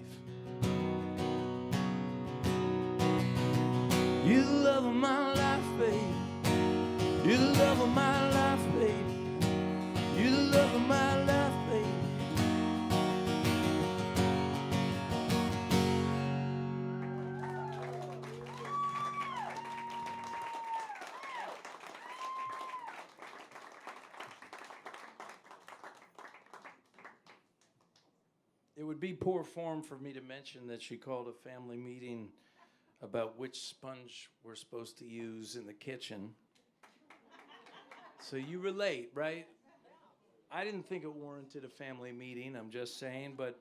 Speaker 1: You're the love of my life, babe. You're the love of my life, babe. You're the love of my life, babe. It would be poor form for me to mention that she called a family meeting about which sponge we're supposed to use in the kitchen. So you relate, right? I didn't think it warranted a family meeting, I'm just saying, but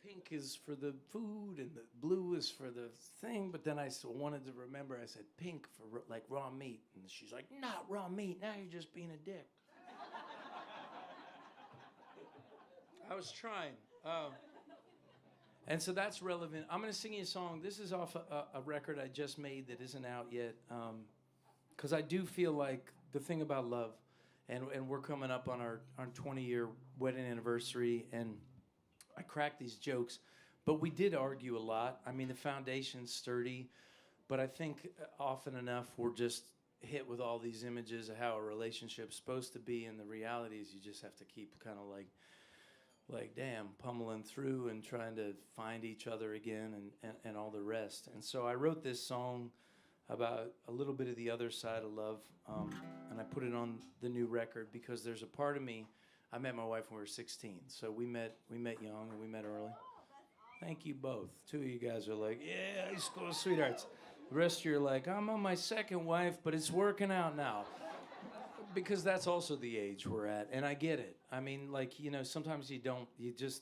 Speaker 1: pink is for the food and the blue is for the thing, but then I still wanted to remember, I said pink for like raw meat, and she's like, not raw meat, now you're just being a dick. I was trying. And so that's relevant. I'm going to sing you a song. This is off a record I just made that isn't out yet. Because I do feel like the thing about love, and we're coming up on our 20-year wedding anniversary, and I crack these jokes, but we did argue a lot. I mean, the foundation's sturdy, but I think often enough we're just hit with all these images of how a relationship's supposed to be, and the reality is you just have to keep kind of like damn, pummeling through and trying to find each other again and all the rest. And so I wrote this song about a little bit of the other side of love, and I put it on the new record because there's a part of me. I met my wife when we were 16, so we met young and we met early. Thank you both. Two of you guys are like, yeah, high school sweethearts. The rest of you are like, I'm on my second wife, but it's working out now. Because that's also the age we're at, and I get it. I mean, like, you know, sometimes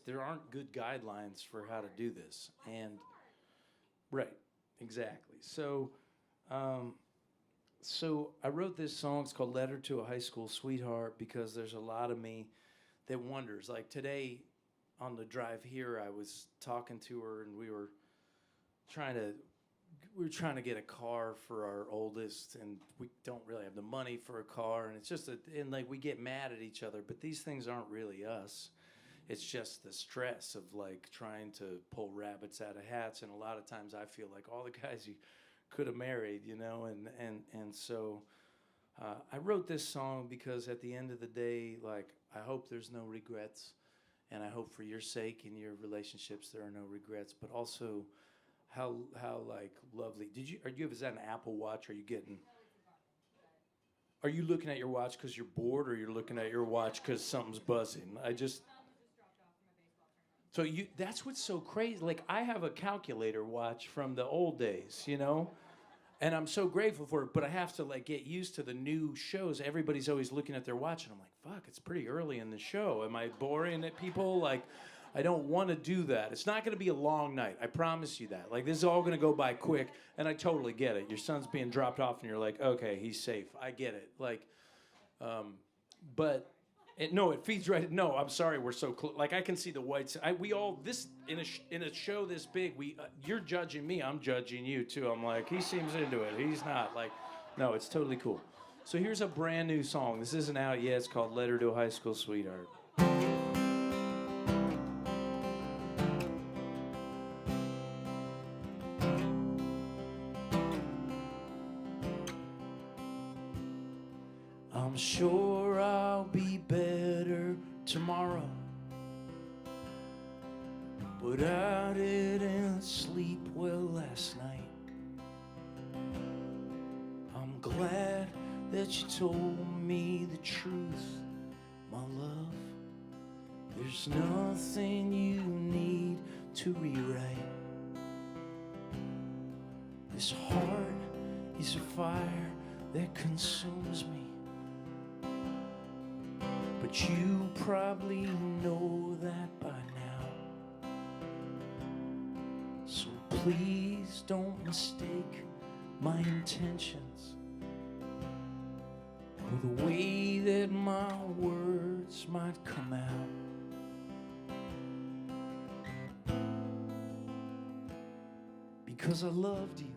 Speaker 1: there aren't good guidelines for how to do this. And, right, exactly. So I wrote this song. It's called Letter to a High School Sweetheart, because there's a lot of me that wonders. Like today on the drive here, I was talking to her, and we were trying to get a car for our oldest, and we don't really have the money for a car, and it's just and like we get mad at each other, but these things aren't really us. It's just the stress of like trying to pull rabbits out of hats, and a lot of times I feel like all the guys you could have married, you know, and so I wrote this song because at the end of the day, like, I hope there's no regrets, and I hope for your sake in your relationships there are no regrets, but also how like lovely. Is that an Apple Watch? Are you looking at your watch because you're bored, or you're looking at your watch because something's buzzing? So that's what's so crazy. Like, I have a calculator watch from the old days, you know? And I'm so grateful for it, but I have to like get used to the new shows. Everybody's always looking at their watch, and I'm like, fuck, it's pretty early in the show. Am I boring at people? Like, I don't want to do that. It's not going to be a long night. I promise you that. Like, this is all going to go by quick, and I totally get it. Your son's being dropped off, and you're like, okay, he's safe. I get it. Like, but it feeds right. No, I'm sorry, we're so close. Like, I can see the whites. We all this in a show this big. You're judging me. I'm judging you too. I'm like, he seems into it. He's not. Like, no, it's totally cool. So here's a brand new song. This isn't out yet. It's called "Letter to a High School Sweetheart." I'm sure I'll be better tomorrow, but I didn't sleep well last night. I'm glad that you told me the truth, my love. There's nothing you need to rewrite. This heart is a fire that consumes me, but you probably know that by now. So please don't mistake my intentions or the way that my words might come out. Because I loved you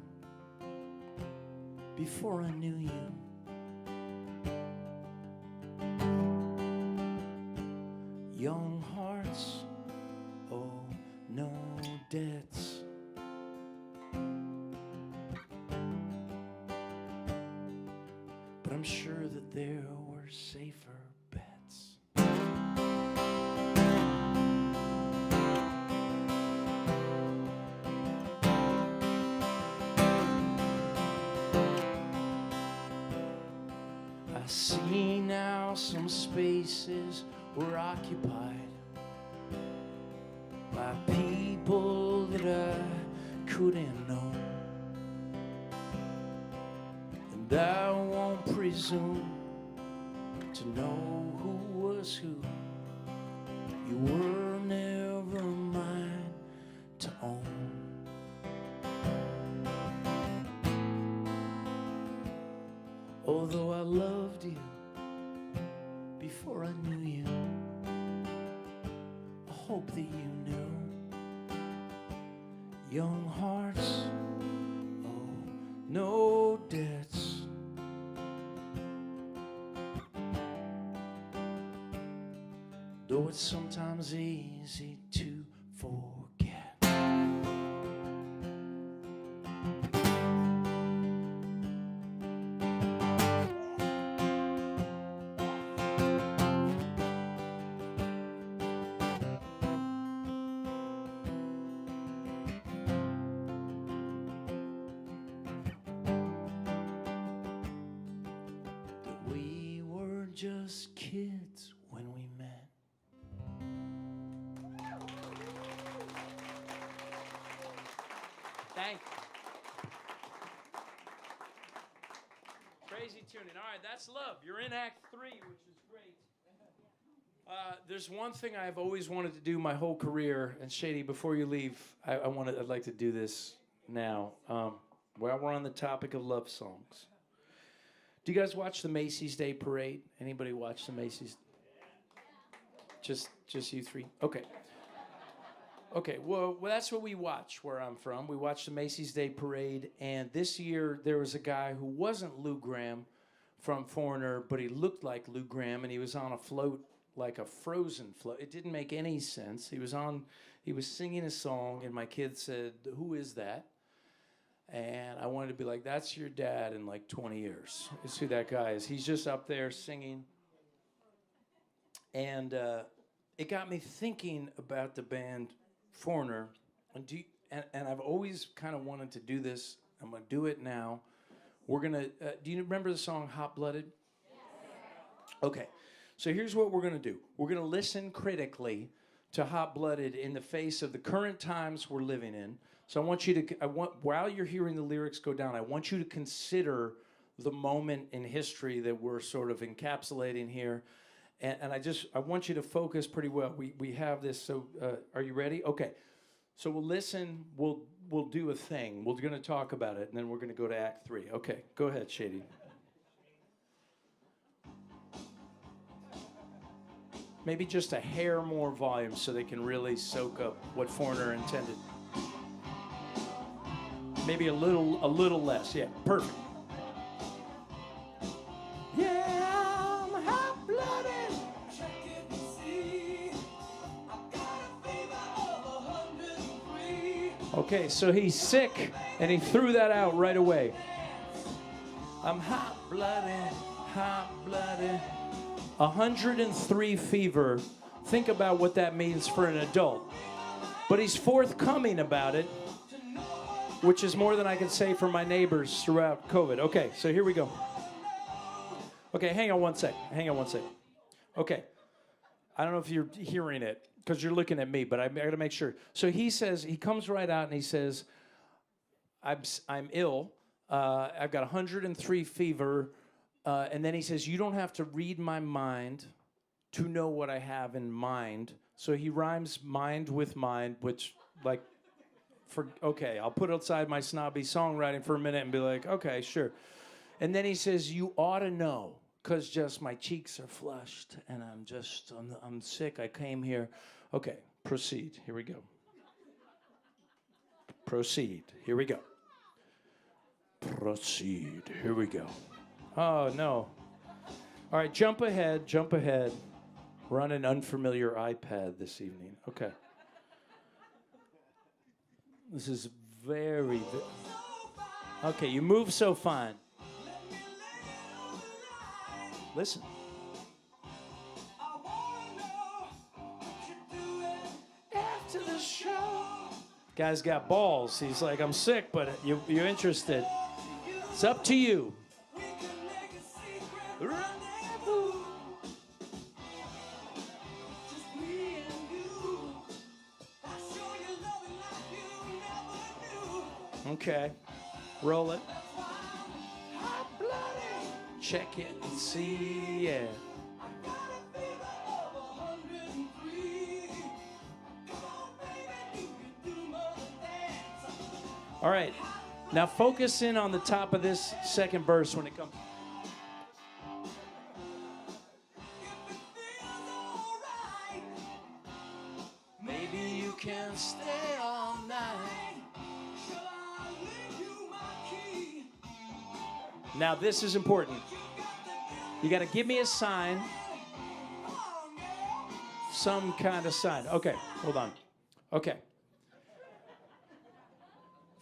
Speaker 1: before I knew you. Young hearts, oh, no debts. But I'm sure that there were safer bets. I see now some spaces were occupied by people that I couldn't know. And I won't presume to know who was who. You were never mine to own. Although I loved you before I knew you, I hope that you knew. Young hearts, oh, no debts. Though it's sometimes easy to forget. Just kids when we met. Thank you. Crazy tuning. All right, that's Love. You're in Act 3, which is great. There's one thing I've always wanted to do my whole career, and Shady, before you leave, I'd like to do this now. While we're on the topic of love songs. Do you guys watch the Macy's Day Parade? Anybody watch the Macy's? Just you three? Okay. Okay, well, that's what we watch where I'm from. We watch the Macy's Day Parade, and this year there was a guy who wasn't Lou Gramm from Foreigner, but he looked like Lou Gramm, and he was on a float, like a frozen float. It didn't make any sense. He was singing a song, and my kid said, "Who is that?" And I wanted to be like, that's your dad in like 20 years. It's who that guy is. He's just up there singing. And it got me thinking about the band Foreigner. And I've always kind of wanted to do this. I'm going to do it now. We're going to, do you remember the song Hot Blooded? Yes. Okay. So here's what we're going to do. We're going to listen critically to Hot Blooded in the face of the current times we're living in. So I want you to, while you're hearing the lyrics go down, I want you to consider the moment in history that we're sort of encapsulating here. And I want you to focus pretty well. We have this, so are you ready? Okay. So we'll listen, we'll do a thing. We're going to talk about it, and then we're going to go to Act 3. Okay, go ahead, Shady. Maybe just a hair more volume so they can really soak up what Foreigner intended. Maybe a little less. Yeah, perfect. Yeah, I'm hot-blooded. Okay, so he's sick, and he threw that out right away. I'm hot-blooded, hot-blooded. 103 fever. Think about what that means for an adult. But he's forthcoming about it, which is more than I can say for my neighbors throughout COVID. Okay, so here we go. Okay, hang on one sec. Okay, I don't know if you're hearing it because you're looking at me, but I got to make sure. So he says, he comes right out and he says, I'm ill. I've got 103 fever. And then he says, you don't have to read my mind to know what I have in mind. So he rhymes mind with mind, which, like, okay, I'll put aside my snobby songwriting for a minute and be like, okay, sure. And then he says, you ought to know, because just my cheeks are flushed, and I'm sick. I came here. Okay, proceed. Here we go. Proceed. Here we go. Proceed. Here we go. Oh, no. All right, jump ahead. We're on an unfamiliar iPad this evening. Okay. This is very... Okay, you move so fine. Listen. After the show. Guy's got balls. He's like, I'm sick, but you're interested. It's up to you. Okay, roll it. Check it and see, yeah. All right, now focus in on the top of this second verse when it comes. Maybe you can stay all night. Now this is important. You got to give me a sign. Some kind of sign. Okay, hold on. Okay.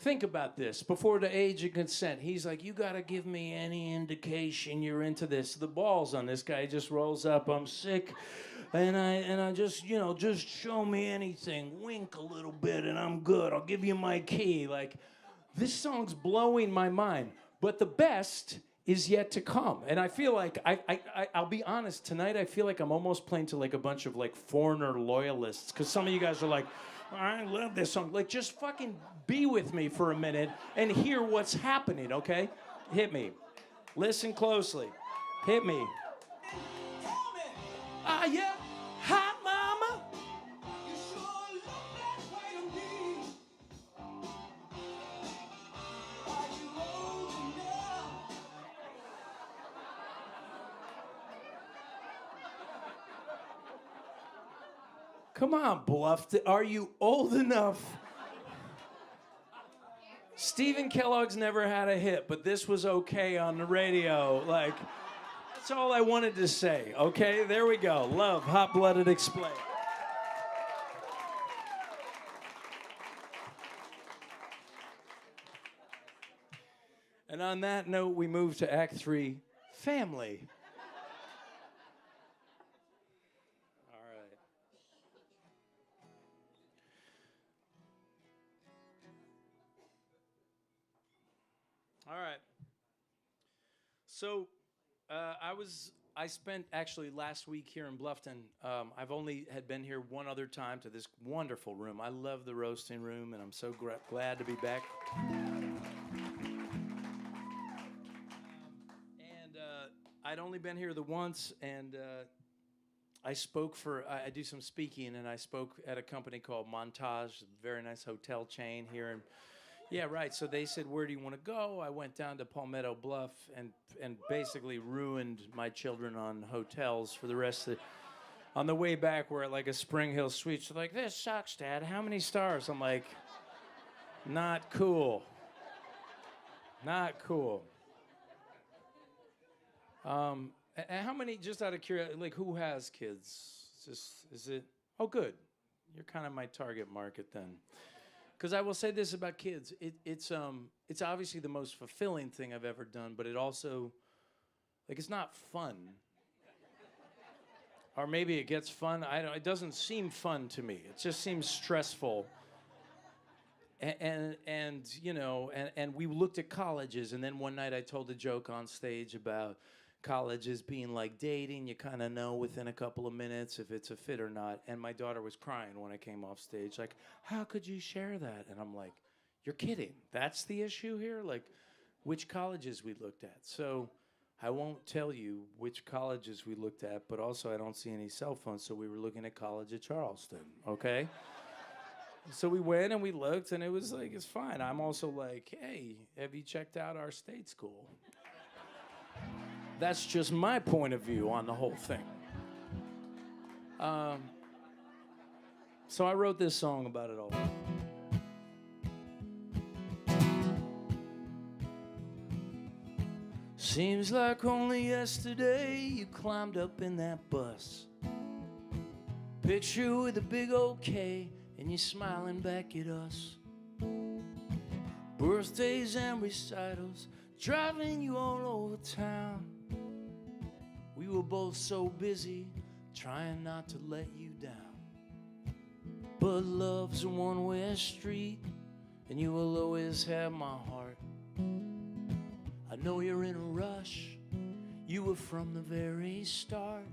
Speaker 1: Think about this. Before the age of consent, he's like, you got to give me any indication you're into this. The balls on this guy just rolls up. I'm sick. And I just, just show me anything. Wink a little bit and I'm good. I'll give you my key. Like, this song's blowing my mind. But the best is yet to come. And I feel like, I'll be honest, tonight I feel like I'm almost playing to like a bunch of like Foreigner loyalists. Because some of you guys are like, I love this song. Like, just fucking be with me for a minute and hear what's happening, okay? Hit me. Listen closely. Hit me. Ah, yeah. Hot mama. You sure look that way to me. Are you old enough? Come on, Bluff. Are you old enough? Stephen Kellogg's never had a hit, but this was okay on the radio. Like, that's all I wanted to say, okay? There we go. Love, Hot-Blooded Explain. And on that note, we move to Act 3, Family. All right. So I spent actually last week here in Bluffton. I've only had been here one other time to this wonderful room. I love the roasting room, and I'm so glad to be back. And I'd only been here the once, and I spoke I do some speaking, and I spoke at a company called Montage, a very nice hotel chain here in. Yeah, right. So they said, where do you want to go? I went down to Palmetto Bluff and basically ruined my children on hotels for the rest of the. On the way back, we're at like a Spring Hill Suites. They're like, this sucks, Dad. How many stars? I'm like, not cool. Not cool. And how many, just out of curiosity, like who has kids? Is it? Oh, good. You're kind of my target market then. Because I will say this about kids, it's obviously the most fulfilling thing I've ever done, but it also, like, it's not fun. Or maybe it gets fun. It doesn't seem fun to me. It just seems stressful. And you know, and we looked at colleges, and then one night I told a joke on stage about colleges being like dating. You kind of know within a couple of minutes if it's a fit or not. And my daughter was crying when I came off stage, like, how could you share that? And I'm like, you're kidding. That's the issue here? Like, which colleges we looked at. So I won't tell you which colleges we looked at, but also I don't see any cell phones, so we were looking at College of Charleston, okay? So we went and we looked, and it was like, it's fine. I'm also like, hey, have you checked out our state school? That's just my point of view on the whole thing. So I wrote this song about it all. Seems like only yesterday you climbed up in that bus. Picture with a big old K and you're smiling back at us. Birthdays and recitals driving you all over town. We were both so busy trying not to let you down. But love's a one-way street and you will always have my heart. I know you're in a rush, you were from the very start.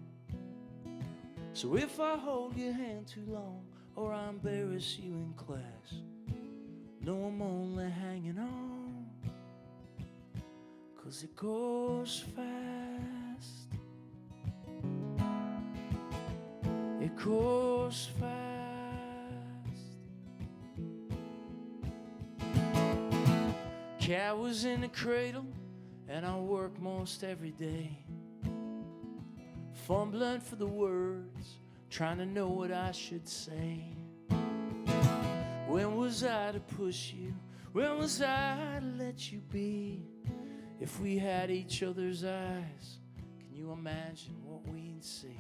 Speaker 1: So if I hold your hand too long or I embarrass you in class, know I'm only hanging on, 'cause it goes fast. It goes fast. Cat was in the cradle and I work most every day, fumbling for the words, trying to know what I should say. When was I to push you? When was I to let you be? If we had each other's eyes, can you imagine what we'd see?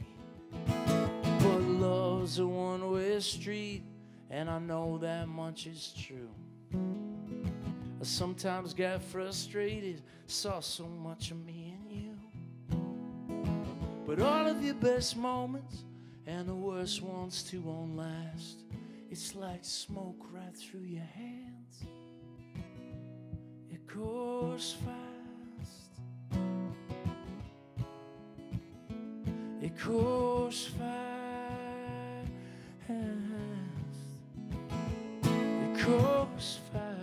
Speaker 1: But love's a one-way street, and I know that much is true. I sometimes got frustrated, saw so much of me in you. But all of your best moments and the worst ones too won't last. It's like smoke right through your hands. It goes fast. It goes fast. It goes fast.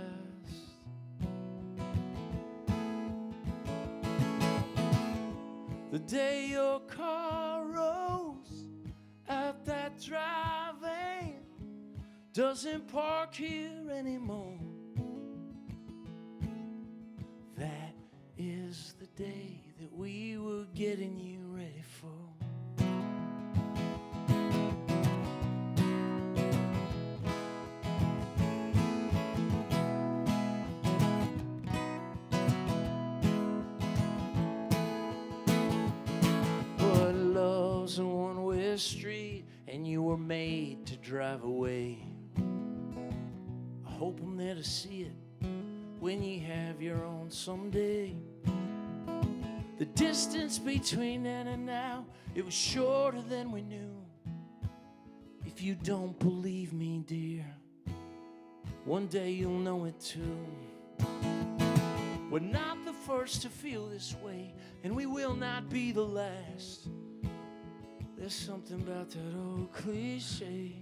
Speaker 1: The day your car rolls out that driveway, doesn't park here anymore, that is the day that we were getting you ready for. But love's a one-way street and you were made to drive away. I hope I'm there to see it when you have your own someday. The distance between then and now, it was shorter than we knew. If you don't believe me, dear, one day you'll know it too. We're not the first to feel this way, and we will not be the last. There's something about that old cliche.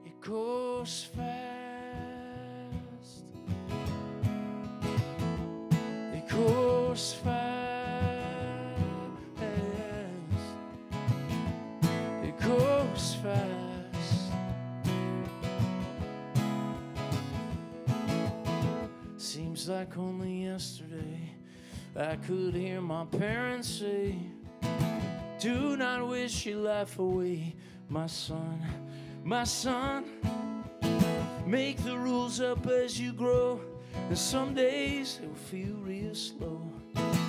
Speaker 1: It goes fast. It goes fast. Seems like only yesterday I could hear my parents say, do not wish your life away, my son, my son. Make the rules up as you grow, and some days it'll feel real slow.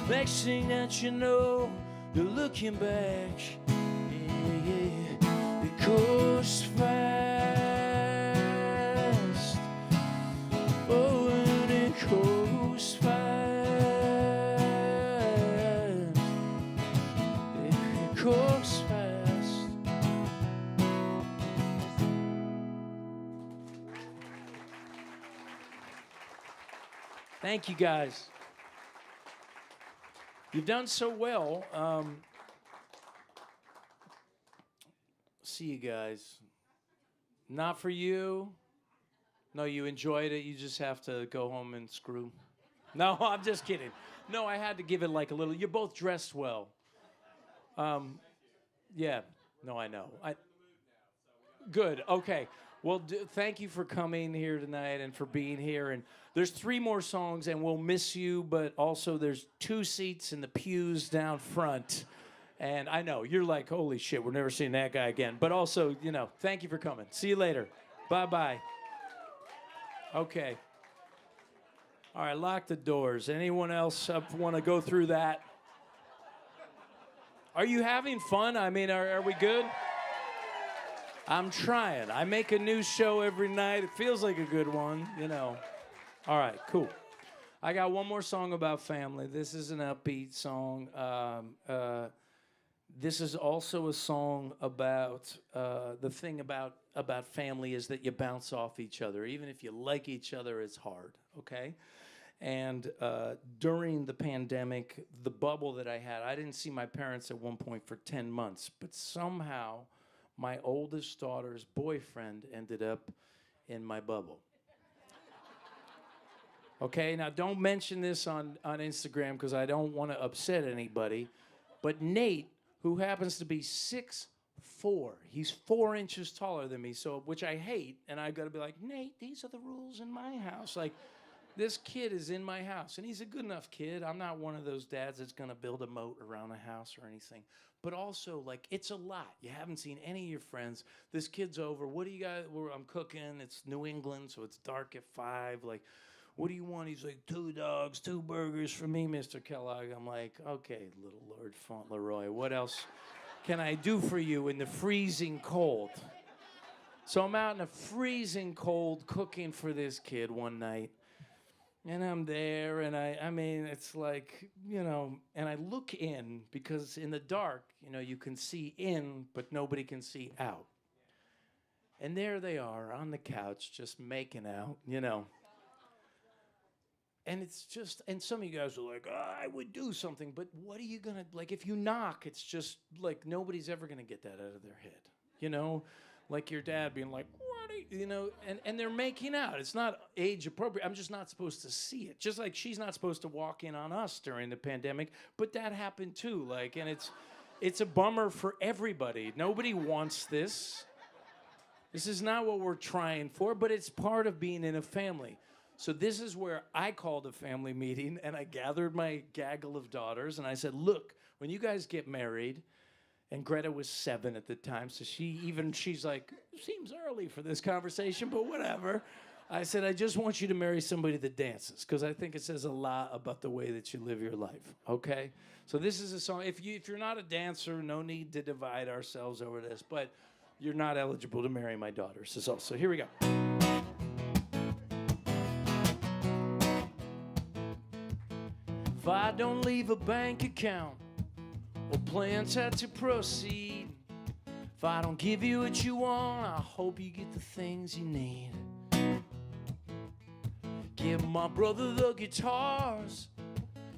Speaker 1: Next thing that you know, you're looking back, yeah, it goes fast. Oh, and it goes fast. It goes fast. Thank you, guys. You've done so well. See you guys. Not for you. No, you enjoyed it. You just have to go home and screw. No, I'm just kidding. No, I had to give it like a little. You're both dressed well. Yeah. No, I know. Good. Okay. Well, thank you for coming here tonight and for being here. And there's 3 more songs, and we'll miss you. But also, there's 2 seats in the pews down front. And I know you're like, holy shit, we're never seeing that guy again. But also, you know, thank you for coming. See you later. Bye-bye. Okay. All right, lock the doors. Anyone else want to go through that? Are you having fun? I mean, are we good? I'm trying. I make a new show every night. It feels like a good one, you know. All right, cool. I got one more song about family. This is an upbeat song. This is also a song about the thing about family is that you bounce off each other. Even if you like each other, it's hard, okay? And during the pandemic, the bubble that I had, I didn't see my parents at one point for 10 months, but somehow my oldest daughter's boyfriend ended up in my bubble. Okay, now don't mention this on Instagram because I don't want to upset anybody, but Nate, who happens to be 6'4", he's 4 inches taller than me, so which I hate, and I got to be like, Nate, these are the rules in my house. Like, this kid is in my house, and he's a good enough kid. I'm not one of those dads that's going to build a moat around a house or anything. But also, like, it's a lot. You haven't seen any of your friends. This kid's over. What do you guys? I'm cooking. It's New England, so it's dark at 5. Like, what do you want? He's like, 2 dogs, 2 burgers for me, Mr. Kellogg. I'm like, okay, little Lord Fauntleroy, what else can I do for you in the freezing cold? So I'm out in the freezing cold cooking for this kid one night. And I'm there, and I mean, it's like, you know, and I look in, because in the dark, you know, you can see in, but nobody can see out. And there they are on the couch, just making out, you know. And it's just, and some of you guys are like, oh, I would do something, but what are you gonna, like, if you knock, it's just, like, nobody's ever gonna get that out of their head, you know? Like your dad being like, what are you know, and they're making out. It's not age appropriate. I'm just not supposed to see it. Just like she's not supposed to walk in on us during the pandemic, but that happened too. Like, and it's a bummer for everybody. Nobody wants this. This is not what we're trying for, but it's part of being in a family. So this is where I called a family meeting, and I gathered my gaggle of daughters, and I said, look, when you guys get married, and Greta was 7 at the time, so she's like, seems early for this conversation, but whatever. I said, I just want you to marry somebody that dances, because I think it says a lot about the way that you live your life, okay? So this is a song. If you're not a dancer, no need to divide ourselves over this, but you're not eligible to marry my daughters. So here we go. If I don't leave a bank account or plans how to proceed, if I don't give you what you want, I hope you get the things you need. Give my brother the guitars,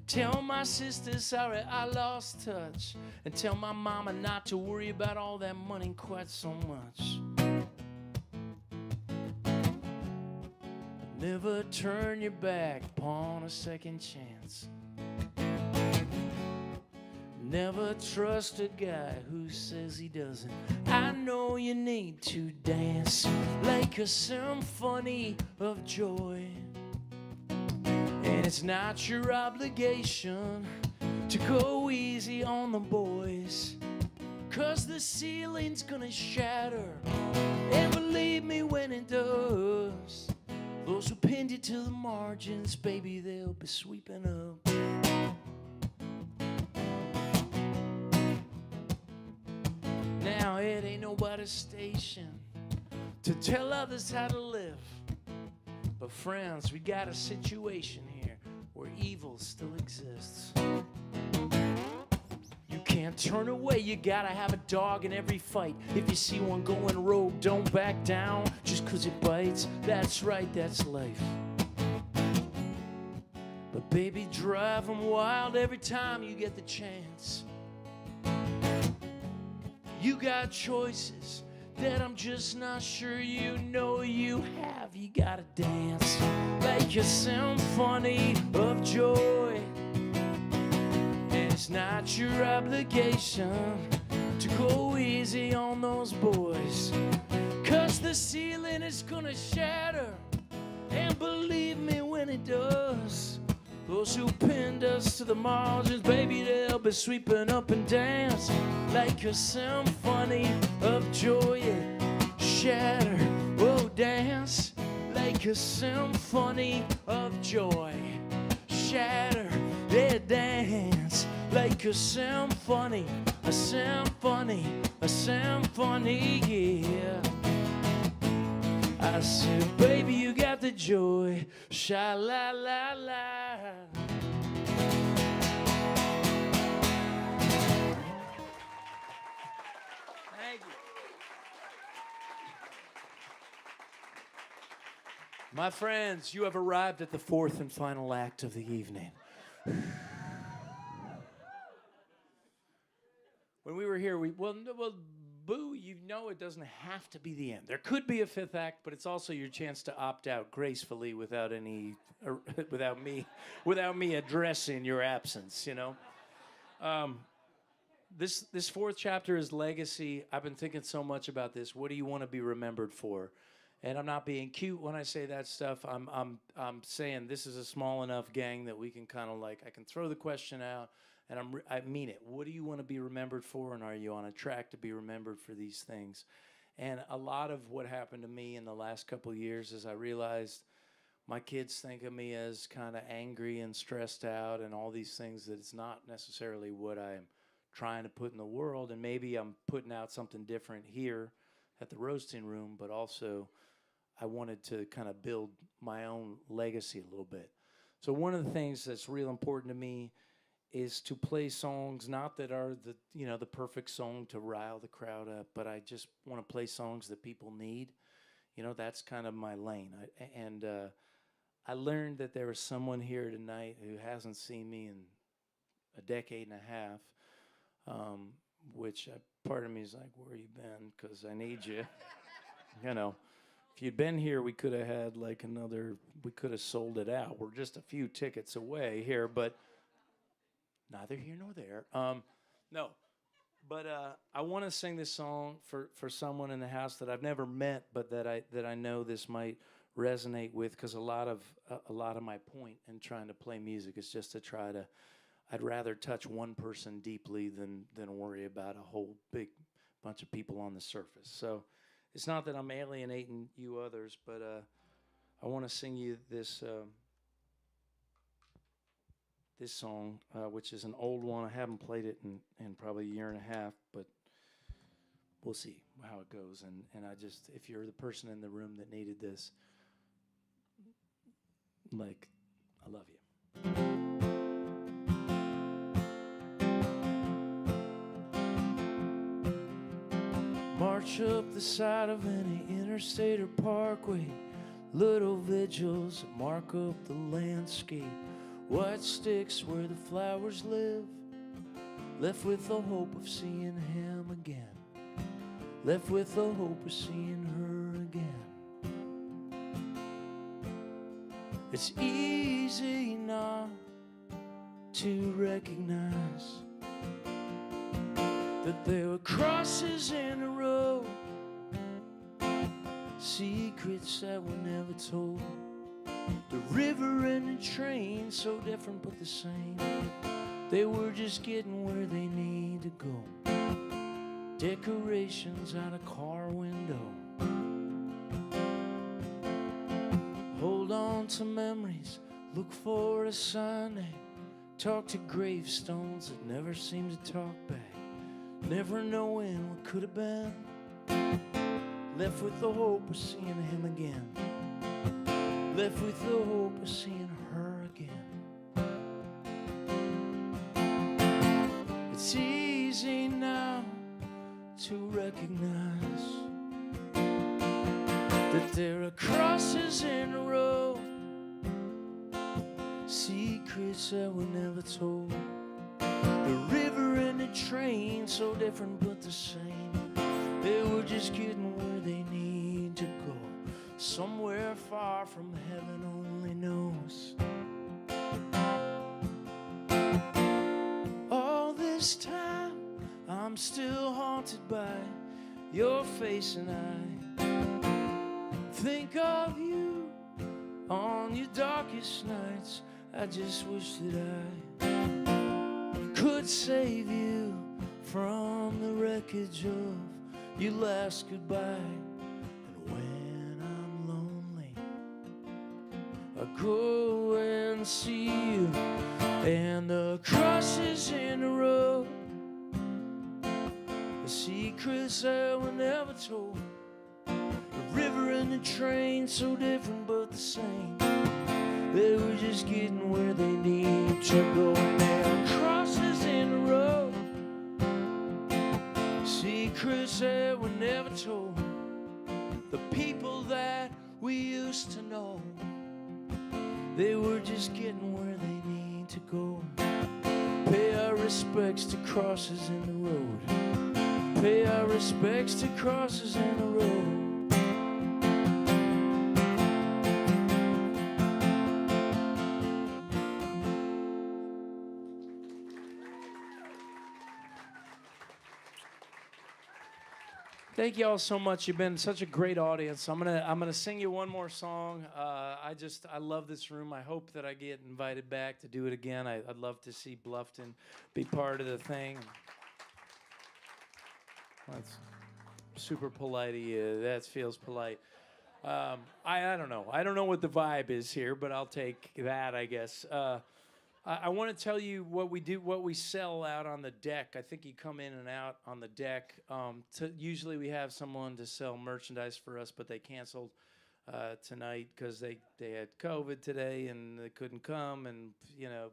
Speaker 1: tell my sister sorry I lost touch, and tell my mama not to worry about all that money quite so much. Never turn your back upon a second chance. Never trust a guy who says he doesn't. I know you need to dance like a symphony of joy. And it's not your obligation to go easy on the boys, 'cause the ceiling's gonna shatter, and believe me when it does, those who pinned you to the margins, baby, they'll be sweeping up. Now it ain't nobody's station to tell others how to live, but friends, we got a situation here where evil still exists. You can't turn away, you gotta have a dog in every fight. If you see one going rogue, don't back down just 'cause it bites. That's right, that's life. But baby, drive them wild every time you get the chance. You got choices that I'm just not sure you know you have. You gotta dance like a symphony of joy. And it's not your obligation to go easy on those boys, 'cause the ceiling is gonna shatter, and believe me when it does, those who pinned us to the margins, baby, they'll be sweeping up and dance like a symphony of joy. Yeah. Shatter, oh, dance like a symphony of joy. Shatter, yeah, dance like a symphony, a symphony, a symphony, yeah. I said, baby, you got the joy, sha-la-la-la. Thank you. My friends, you have arrived at the fourth and final act of the evening. When we were here, boo, you know it doesn't have to be the end. There could be a fifth act, but it's also your chance to opt out gracefully without me addressing your absence, you know? This fourth chapter is legacy. I've been thinking so much about this. What do you want to be remembered for? And I'm not being cute when I say that stuff. I'm saying this is a small enough gang that we can kind of like, I can throw the question out, and I mean it. What do you want to be remembered for, and are you on a track to be remembered for these things? And a lot of what happened to me in the last couple of years is I realized my kids think of me as kind of angry and stressed out and all these things that it's not necessarily what I'm trying to put in the world. And maybe I'm putting out something different here at the roasting room, but also I wanted to kind of build my own legacy a little bit. So one of the things that's real important to me is to play songs, not that are the perfect song to rile the crowd up, but I just want to play songs that people need. You know, that's kind of my lane. I learned that there was someone here tonight who hasn't seen me in a decade and a half, which part of me is like, where you been? Because I need you. You know, if you'd been here, we could have had like we could have sold it out. We're just a few tickets away here, but neither here nor there. No, but I want to sing this song for someone in the house that I've never met, but that I know this might resonate with, because a lot of my point in trying to play music is just to try to. I'd rather touch one person deeply than worry about a whole big bunch of people on the surface. So it's not that I'm alienating you others, but I want to sing you this. This song, which is an old one. I haven't played it in probably a year and a half, but we'll see how it goes. And I just, if you're the person in the room that needed this, like, I love you. March up the side of any interstate or parkway, little vigils that mark up the landscape. White sticks where the flowers live, left with the hope of seeing him again, left with the hope of seeing her again. It's easy not to recognize that there were crosses in the road, secrets that were never told. The river and the train, so different but the same. They were just getting where they need to go. Decorations out a car window. Hold on to memories, look for a sign. Talk to gravestones that never seem to talk back. Never knowing what could have been. Left with the hope of seeing him again. Left with the hope of seeing her again. It's easy now to recognize that there are crosses in the road, secrets that were never told. The river and the train, so different but the same. They were just getting where they need to go. Somewhere far from heaven only knows. All this time I'm still haunted by your face, and I think of you on your darkest nights. I just wish that I could save you from the wreckage of your last goodbye. And when I'm lonely, I go and see you, and the crosses in the road, the secrets that were never told. The river and the train, so different but the same. They were just getting where they need to go. And there are crosses in the road, secrets that were never told. The people that we used to know, they were just getting where they need to go. Pay our respects to crosses in the road. Pay our respects to crosses in the road. Thank you all so much. You've been such a great audience. I'm gonna sing you one more song. I love this room. I hope that I get invited back to do it again. I'd love to see Bluffton be part of the thing. That's super polite of you. That feels polite. I don't know. I don't know what the vibe is here, but I'll take that, I guess. I want to tell you what we do, what we sell out on the deck. I think you come in and out on the deck. Usually we have someone to sell merchandise for us, but they canceled tonight because they had COVID today and they couldn't come. And you know,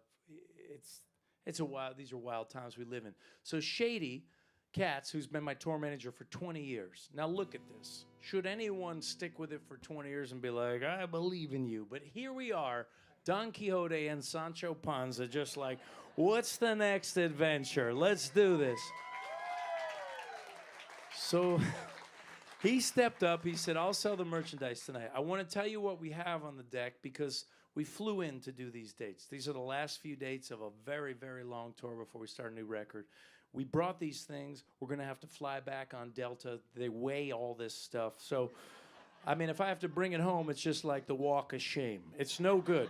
Speaker 1: it's a wild. These are wild times we live in. So Shady Katz, who's been my tour manager for 20 years. Now look at this. Should anyone stick with it for 20 years and be like, I believe in you? But here we are. Don Quixote and Sancho Panza just like, what's the next adventure? Let's do this. So he stepped up. He said, I'll sell the merchandise tonight. I want to tell you what we have on the deck because we flew in to do these dates. These are the last few dates of a very, very long tour before we start a new record. We brought these things. We're going to have to fly back on Delta. They weigh all this stuff. So, I mean, if I have to bring it home, it's just like the walk of shame. It's no good.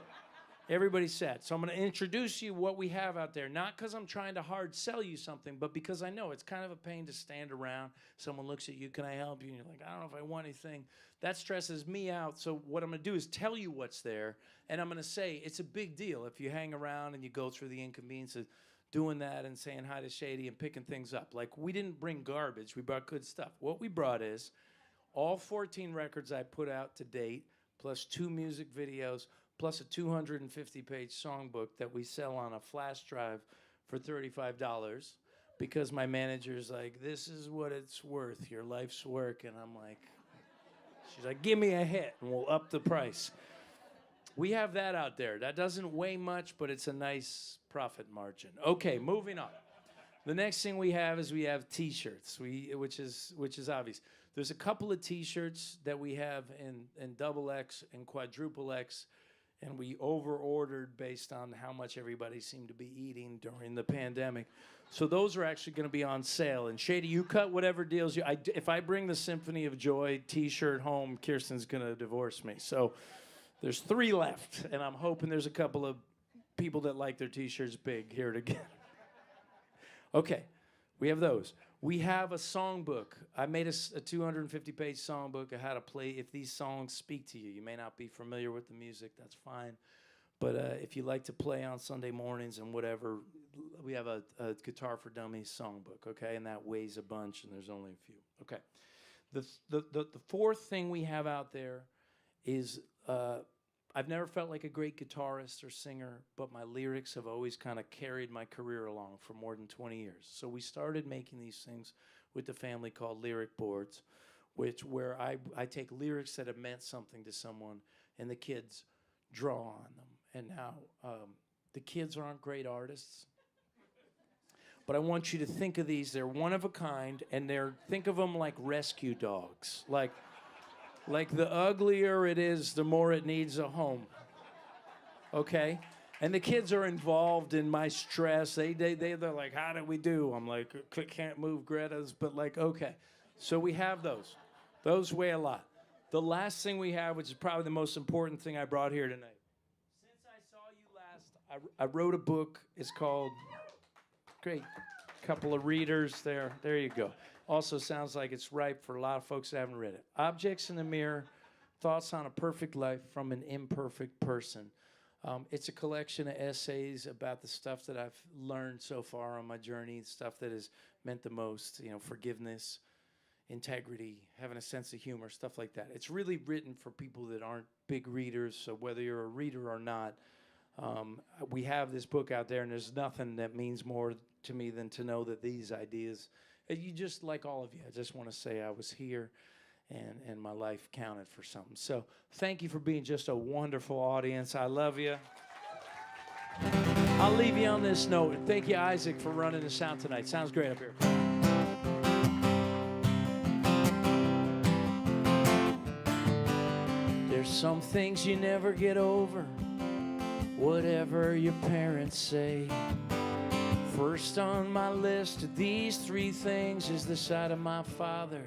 Speaker 1: Everybody's sad. So I'm going to introduce you what we have out there, not because I'm trying to hard sell you something, but because I know it's kind of a pain to stand around. Someone looks at you, can I help you? And you're like, I don't know if I want anything. That stresses me out. So what I'm going to do is tell you what's there, and I'm going to say it's a big deal if you hang around and you go through the inconvenience of doing that and saying hi to Shady and picking things up. Like, we didn't bring garbage. We brought good stuff. What we brought is all 14 records I put out to date, plus 2 music videos, plus a 250-page songbook that we sell on a flash drive for $35 because my manager's like, this is what it's worth, your life's work. And I'm like, she's like, give me a hit and we'll up the price. We have that out there. That doesn't weigh much, but it's a nice profit margin. Okay, moving on. The next thing we have is we have T-shirts, which is obvious. There's a couple of T-shirts that we have in double X and quadruple X, and we over-ordered based on how much everybody seemed to be eating during the pandemic. So those are actually going to be on sale. And Shady, you cut whatever deals you. If I bring the Symphony of Joy T-shirt home, Kirsten's going to divorce me. So There's 3 left, and I'm hoping there's a couple of people that like their T-shirts big here to get. Okay, we have those. We have a songbook. I made a 250-page songbook of how to play if these songs speak to you. You may not be familiar with the music, that's fine. But if you like to play on Sunday mornings and whatever, we have a Guitar for Dummies songbook, okay? And that weighs a bunch, and there's only a few. Okay. The fourth thing we have out there is I've never felt like a great guitarist or singer, but my lyrics have always kind of carried my career along for more than 20 years. So we started making these things with the family called lyric boards, where I take lyrics that have meant something to someone, and the kids draw on them. And now the kids aren't great artists, but I want you to think of these. They're one of a kind, and think of them like rescue dogs. Like the uglier it is, the more it needs a home. Okay? And the kids are involved in my stress. They're like, how did we do? I'm like, can't move Greta's, but like, okay. So we have those. Those weigh a lot. The last thing we have, which is probably the most important thing I brought here tonight. Since I saw you last, I wrote a book. It's called, great, couple of readers there. There you go. Also sounds like it's ripe for a lot of folks that haven't read it. Objects in the Mirror, Thoughts on a Perfect Life from an Imperfect Person. It's a collection of essays about the stuff that I've learned so far on my journey, stuff that has meant the most, forgiveness, integrity, having a sense of humor, stuff like that. It's really written for people that aren't big readers, so whether you're a reader or not, we have this book out there, and there's nothing that means more to me than to know that these ideas, you just, like all of you, I just want to say I was here and my life counted for something. So thank you for being just a wonderful audience. I love you. I'll leave you on this note. Thank you, Isaac, for running the sound tonight. Sounds great up here. There's some things you never get over, whatever your parents say. First on my list of these 3 things is the sight of my father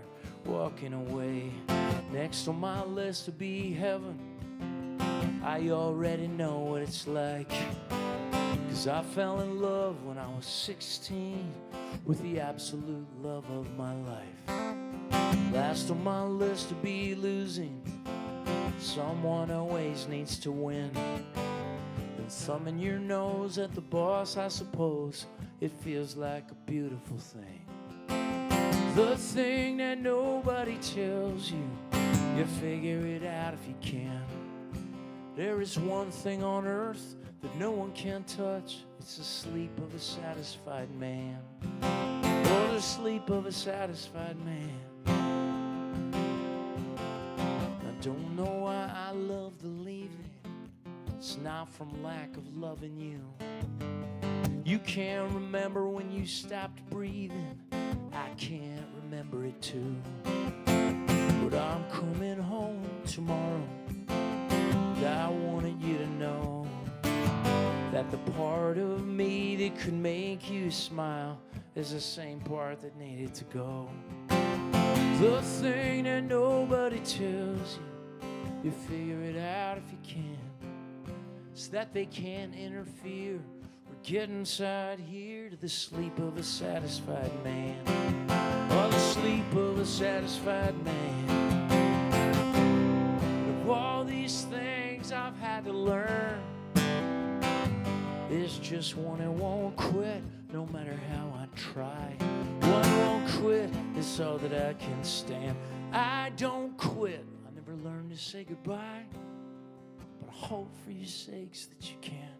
Speaker 1: walking away. Next on my list will be heaven. I already know what it's like, 'cause I fell in love when I was 16 with the absolute love of my life. Last on my list will be losing. Someone always needs to win. And thumbing your nose at the boss, I suppose it feels like a beautiful thing. The thing that nobody tells you, you figure it out if you can. There is one thing on earth that no one can touch. It's the sleep of a satisfied man. Oh, the sleep of a satisfied man. I don't know why I love the leaving. It's not from lack of loving you. You can't remember when you stopped breathing. I can't remember it too. But I'm coming home tomorrow. And I wanted you to know that the part of me that could make you smile is the same part that needed to go. The thing that nobody tells you, you figure it out if you can. It's that they can't interfere or get inside here to the sleep of a satisfied man. Oh, the sleep of a satisfied man. And of all these things I've had to learn, there's just one that won't quit, no matter how I try. One won't quit, it's all that I can stand. I don't quit. I never learned to say goodbye, but I hope for your sakes that you can.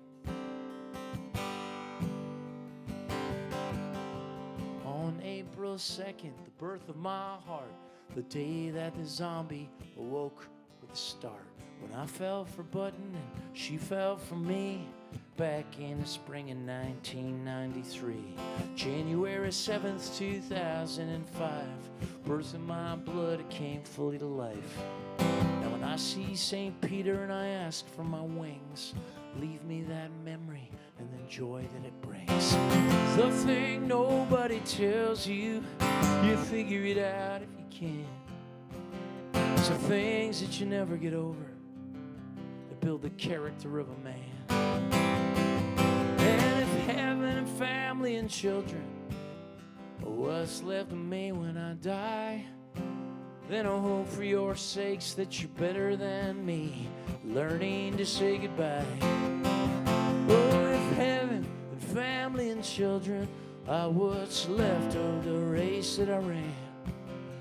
Speaker 1: On April 2nd, the birth of my heart, the day that the zombie awoke with a start. When I fell for Button and she fell for me, back in the spring of 1993. January 7th, 2005, birth of my blood, it came fully to life. Now when I see St. Peter and I ask for my wings, leave me that memory and the joy that it brings. The thing nobody tells you, you figure it out if you can. It's the things that you never get over. build the character of a man. And if heaven and family and children are what's left of me when I die, then I hope for your sakes that you're better than me, learning to say goodbye. Oh, if heaven and family and children are what's left of the race that I ran,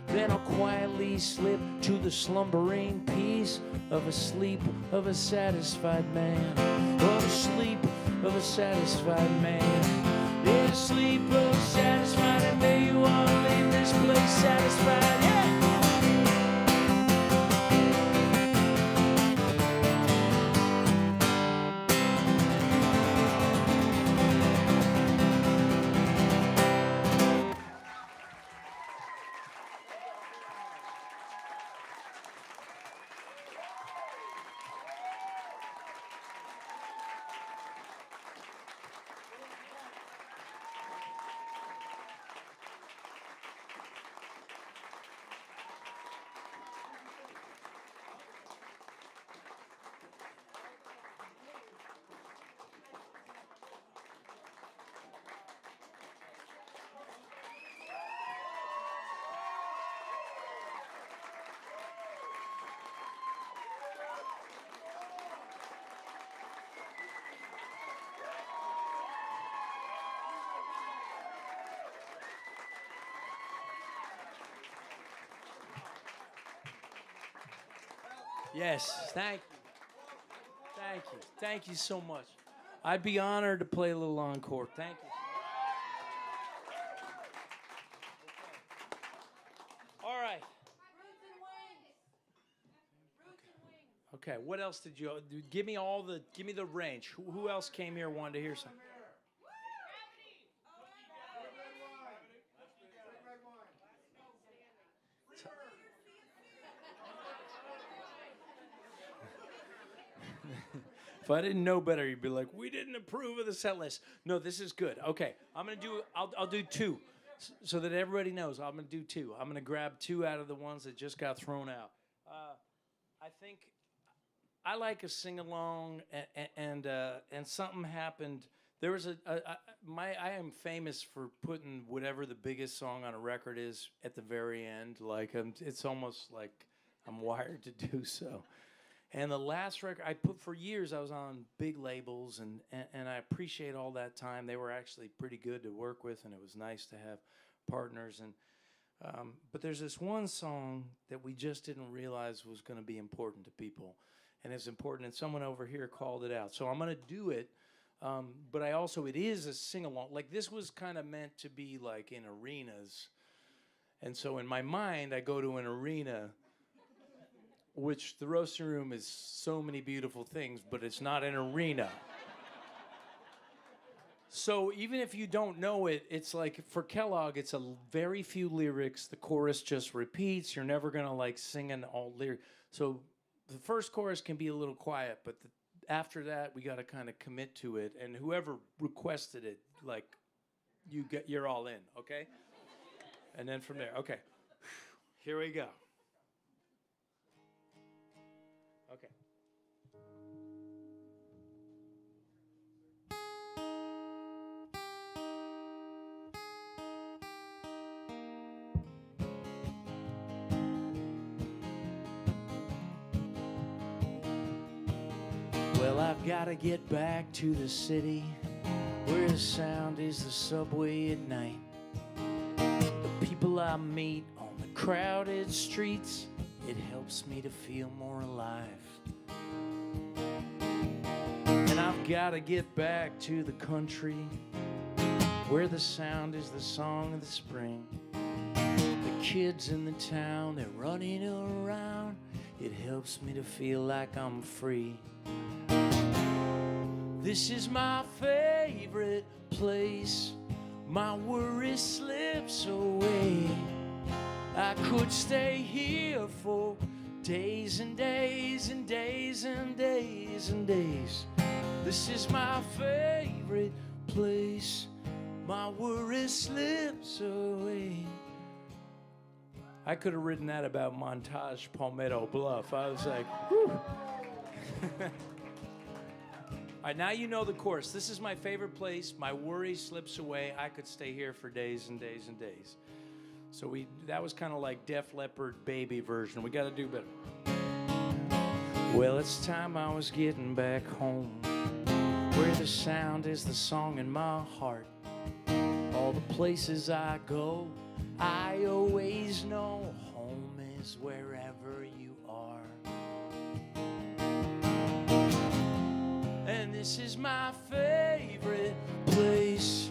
Speaker 1: then I'll quietly slip to the slumbering peace of a sleep of a satisfied man. Of a sleep of a satisfied man. Yeah, sleep of a satisfied, and may you all leave this place satisfied. Yeah! Yes, thank you. Thank you. Thank you so much. I'd be honored to play a little encore. Thank you. All right. Okay, what else did you give me the range. Who else came here wanted to hear something? If I didn't know better, you'd be like, we didn't approve of the set list. No, this is good. Okay, I'll do two so that everybody knows. I'm going to do two. I'm going to grab two out of the ones that just got thrown out. I think I like a sing-along, and something happened. There was I am famous for putting whatever the biggest song on a record is at the very end. Like, it's almost like I'm wired to do so. And the last record I put for years, I was on big labels, and I appreciate all that time. They were actually pretty good to work with, and it was nice to have partners. And but there's this one song that we just didn't realize was going to be important to people, and it's important. And someone over here called it out, so I'm going to do it. But it is a sing-along. Like, this was kind of meant to be like in arenas, and so in my mind, I go to an arena. Which the roasting room is so many beautiful things, but it's not an arena. So even if you don't know it, it's like for Kellogg, it's a very few lyrics. The chorus just repeats. You're never gonna like sing an all lyric. So the first chorus can be a little quiet, but after that, we got to kind of commit to it. And whoever requested it, like, you're all in, okay? And then from there, okay. Here we go. Okay. Well, I've got to get back to the city where the sound is the subway at night. The people I meet on the crowded streets, it helps me to feel more alive. And I've got to get back to the country where the sound is the song of the spring. The kids in the town, they're running around. It helps me to feel like I'm free. This is my favorite place. My worry slips away. I could stay here for days and days and days and days and days. This is my favorite place. My worry slips away. I could have written that about Montage Palmetto Bluff. I was like, whew. All right, now you know the chorus. This is my favorite place. My worry slips away. I could stay here for days and days and days. So that was kind of like Def Leppard baby version. We got to do better. Well, it's time I was getting back home, where the sound is the song in my heart. All the places I go, I always know home is wherever you are. And this is my favorite place.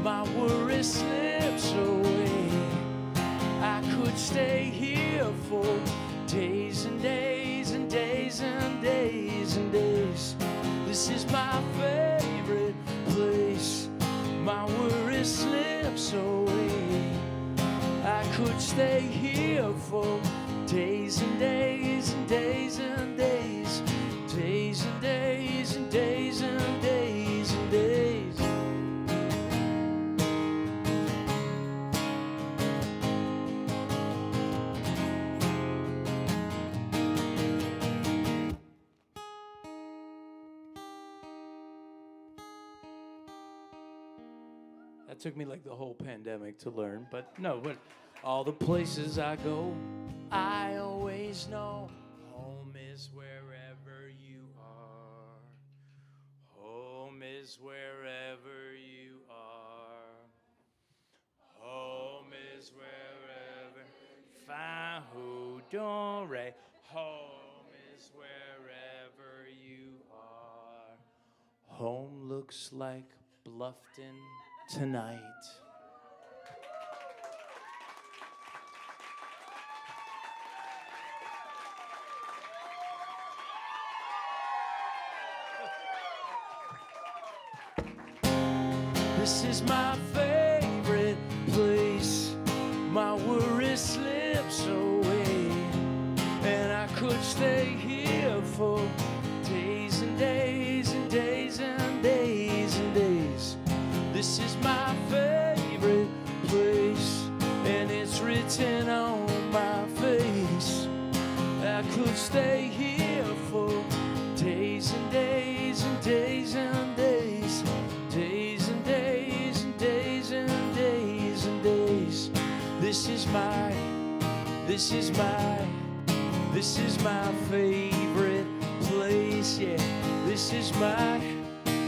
Speaker 1: My worry slips away. I could stay here for days and days and days and days and days. This is my favorite place. My worry slips away. I could stay here for days and days and days and days. Days and days and days and days and days. That took me like the whole pandemic to learn, but no, but all the places I go, I always know home is wherever you are. Home is wherever you are. Home is wherever. Fa ho do re. Home is wherever you are. Home looks like Bluffton tonight. This is my favorite place. My worry slips away, and I could stay here for days and days and days and days and days. This is my favorite place, and it's written on my face. I could stay here for days and days and days and days. Days and days and days and days and days. This is my favorite place, yeah. This is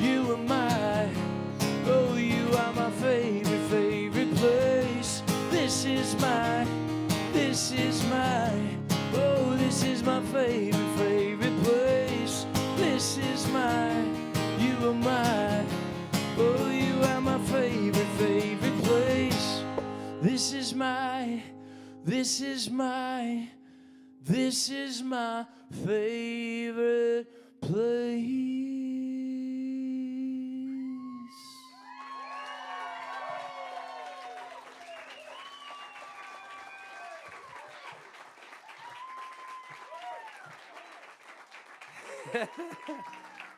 Speaker 1: you are my, oh, you are my favorite place. This is my, oh, this is my favorite place. This is you are my, oh, you are my favorite place. This is my favorite place.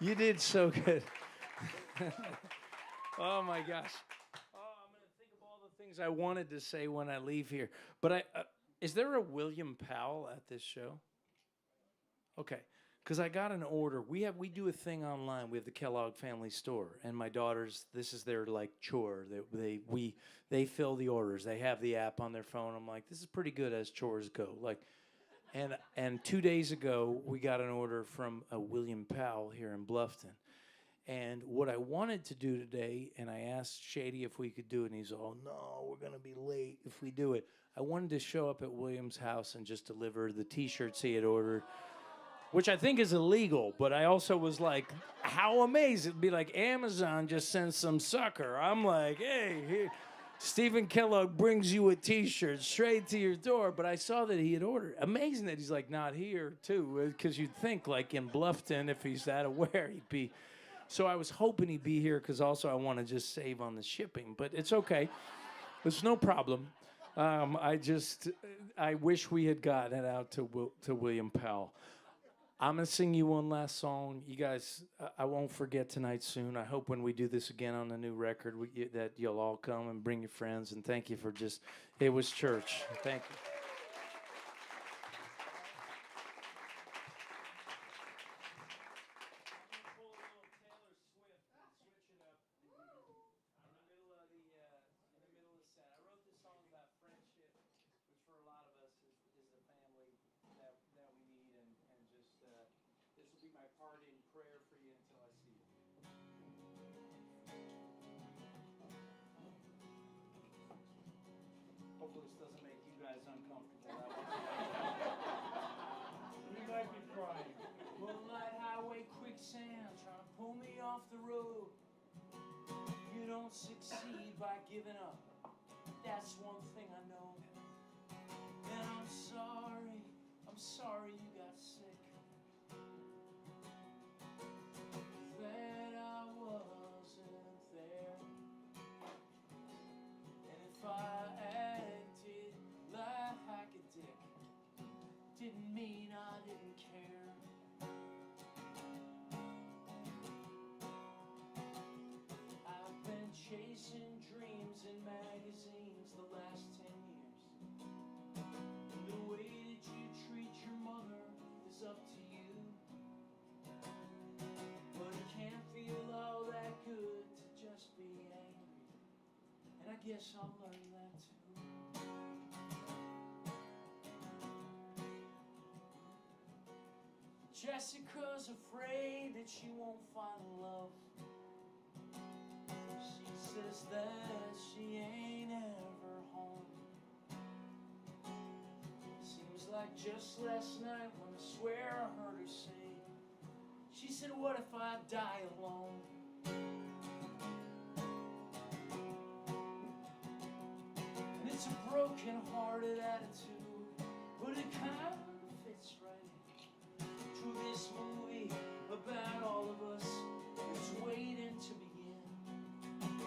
Speaker 1: You did so good. Oh my gosh. I'm going to think of all the things I wanted to say when I leave here. But is there a William Powell at this show? Okay. Because I got an order. We do a thing online. We have the Kellogg family store, and my daughters, this is their like chore. They fill the orders. They have the app on their phone. I'm like, this is pretty good as chores go. Like, and 2 days ago we got an order from a William Powell here in Bluffton. And what I wanted to do today, and I asked Shady if we could do it, and he's all, no, we're going to be late if we do it. I wanted to show up at William's house and just deliver the T-shirts he had ordered, which I think is illegal, but I also was like, how amazing. It'd be like Amazon just sends some sucker. I'm like, hey, here, Stephen Kellogg brings you a T-shirt straight to your door. But I saw that he had ordered. Amazing that he's like not here, too, because you'd think like in Bluffton, if he's that aware, he'd be. So I was hoping he'd be here because also I want to just save on the shipping. But it's okay. There's no problem. I wish we had gotten it out to William Powell. I'm going to sing you one last song. You guys, I won't forget tonight soon. I hope when we do this again on the new record that you'll all come and bring your friends. And thank you for it was church. Thank you. parting prayer for you until I see you. Hopefully this doesn't make you guys uncomfortable. You might be crying. Moonlight highway quicksand trying to pull me off the road. You don't succeed by giving up. That's one thing I know. And I'm sorry you got sick. That I wasn't there. And if I acted like a dick, didn't mean I didn't care. I've been chasing dreams in magazines the last 10 years. And the way that you treat your mother is up to you. But it can't feel all that good to just be angry. And I guess I'll learn that too. Jessica's afraid that she won't find love. She says that she ain't ever home. Seems like just last night when I swear I heard her say, she said, what if I die alone? And it's a broken-hearted attitude, but it kind of fits right in to this movie about all of us who's waiting to begin.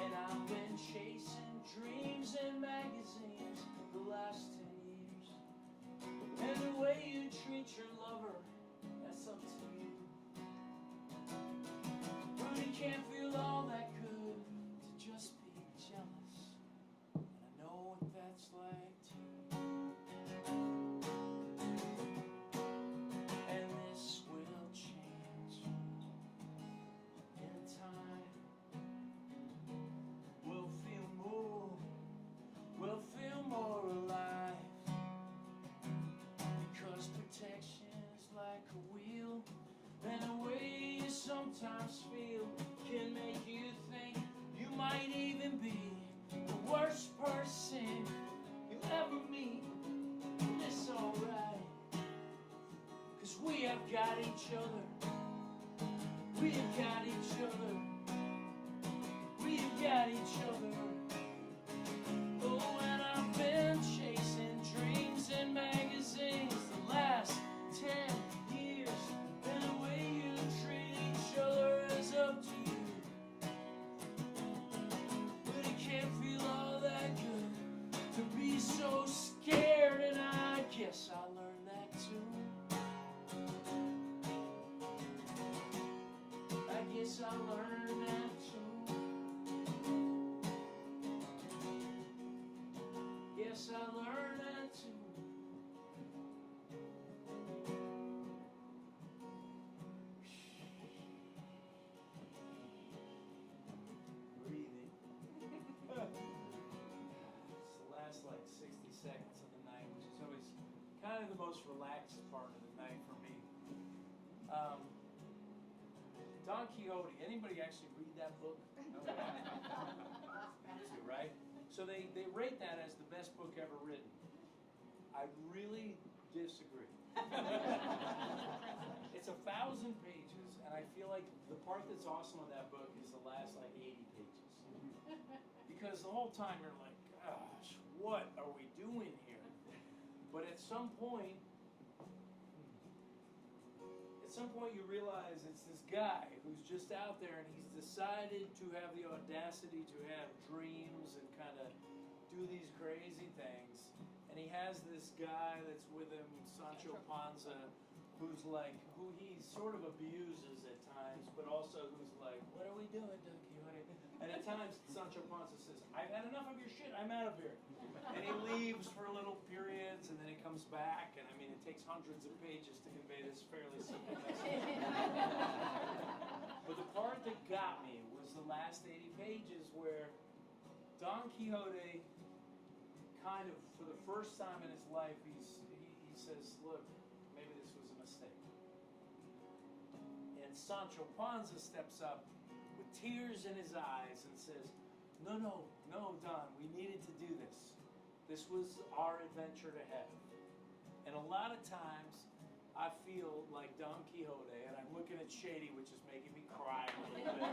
Speaker 1: And I've been chasing dreams in magazines the last 10 years. And the way you treat your lover, that's up to you. But it can't feel all that good to just be jealous. And I know what that's like too. And this will change in time. We'll feel more alive. Because protection is like a wheel. And the way you sometimes feel can make you think you might even be the worst person you'll ever meet. And it's alright, 'cause we have got each other. We have got each other. We have got each other. Oh, and I've been chasing dreams in magazines the last 10 years. And the way you treat each other is up to you. But it can't feel all that good to be so scared. And I guess I learned that too. I guess I learned that too. Yes, I learned that too. Breathing. It's the last like 60 seconds of the night, which is always kind of the most relaxed part of the night for me. Don Quixote, anybody actually read that book? Right? So they rate that as the best book ever written. I really disagree. It's 1,000 pages, and I feel like the part that's awesome of that book is the last like 80 pages. Because the whole time you're like, gosh, what are we doing here? But at some point you realize it's this guy who's just out there and he's decided to have the audacity to have dreams and kind of do these crazy things. And he has this guy that's with him, Sancho Panza, who he sort of abuses at times, but also who's like, what are we doing, Don Quixote? And at times, Sancho Panza says, I've had enough of your shit, I'm out of here. And he leaves for little periods, and then he comes back, and I mean, it takes hundreds of pages to convey this fairly simple message. But the part that got me was the last 80 pages where Don Quixote kind of, for the first time in his life, he says, look, maybe this was a mistake. And Sancho Panza steps up with tears in his eyes and says, no, Don, we needed to do this. This was our adventure to heaven. And a lot of times, I feel like Don Quixote, and I'm looking at Shady, which is making me cry a little bit.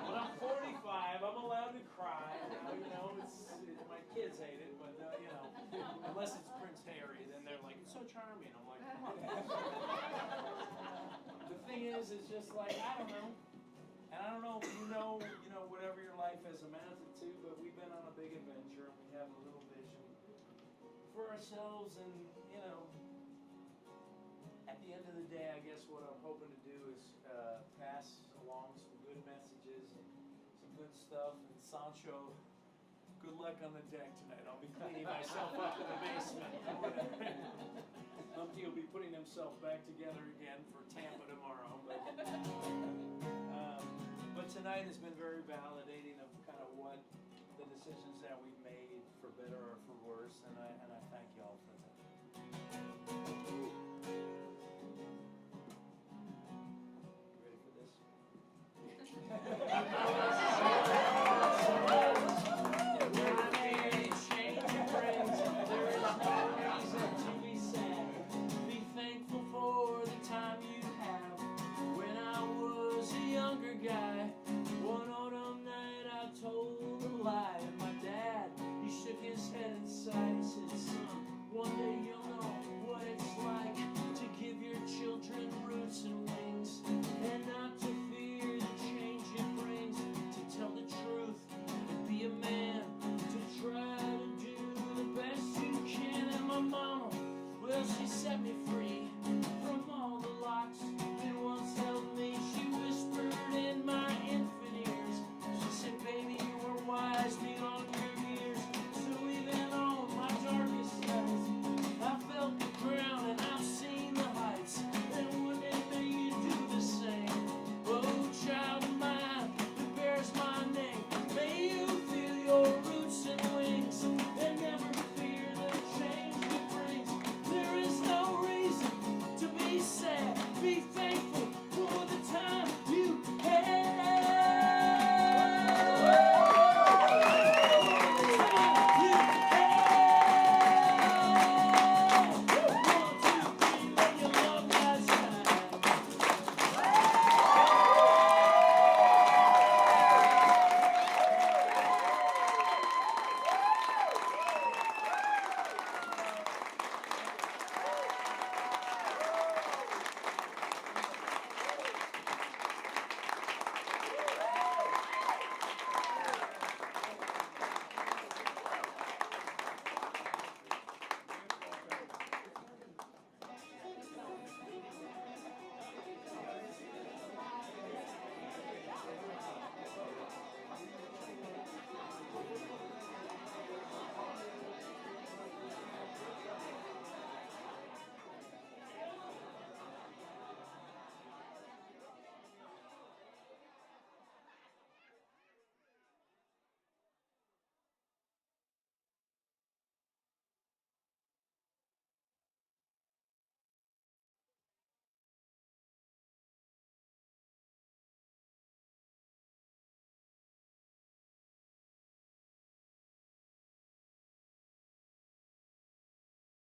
Speaker 1: When I'm 45, I'm allowed to cry. My kids hate it, but unless it's Prince Harry, then they're like, it's so charming. I'm like, the thing is just like, I don't know. And I don't know if you know whatever your life has amounted to, but we've been on a big adventure, and we have a little vision for ourselves, and at the end of the day, I guess what I'm hoping to do is pass along some good messages and some good stuff. And Sancho, good luck on the deck tonight. I'll be cleaning myself up in the basement. Humpty will be putting himself back together again for Tampa tomorrow. But tonight has been very validating of kind of what the decisions that we've made, for better or for worse. And I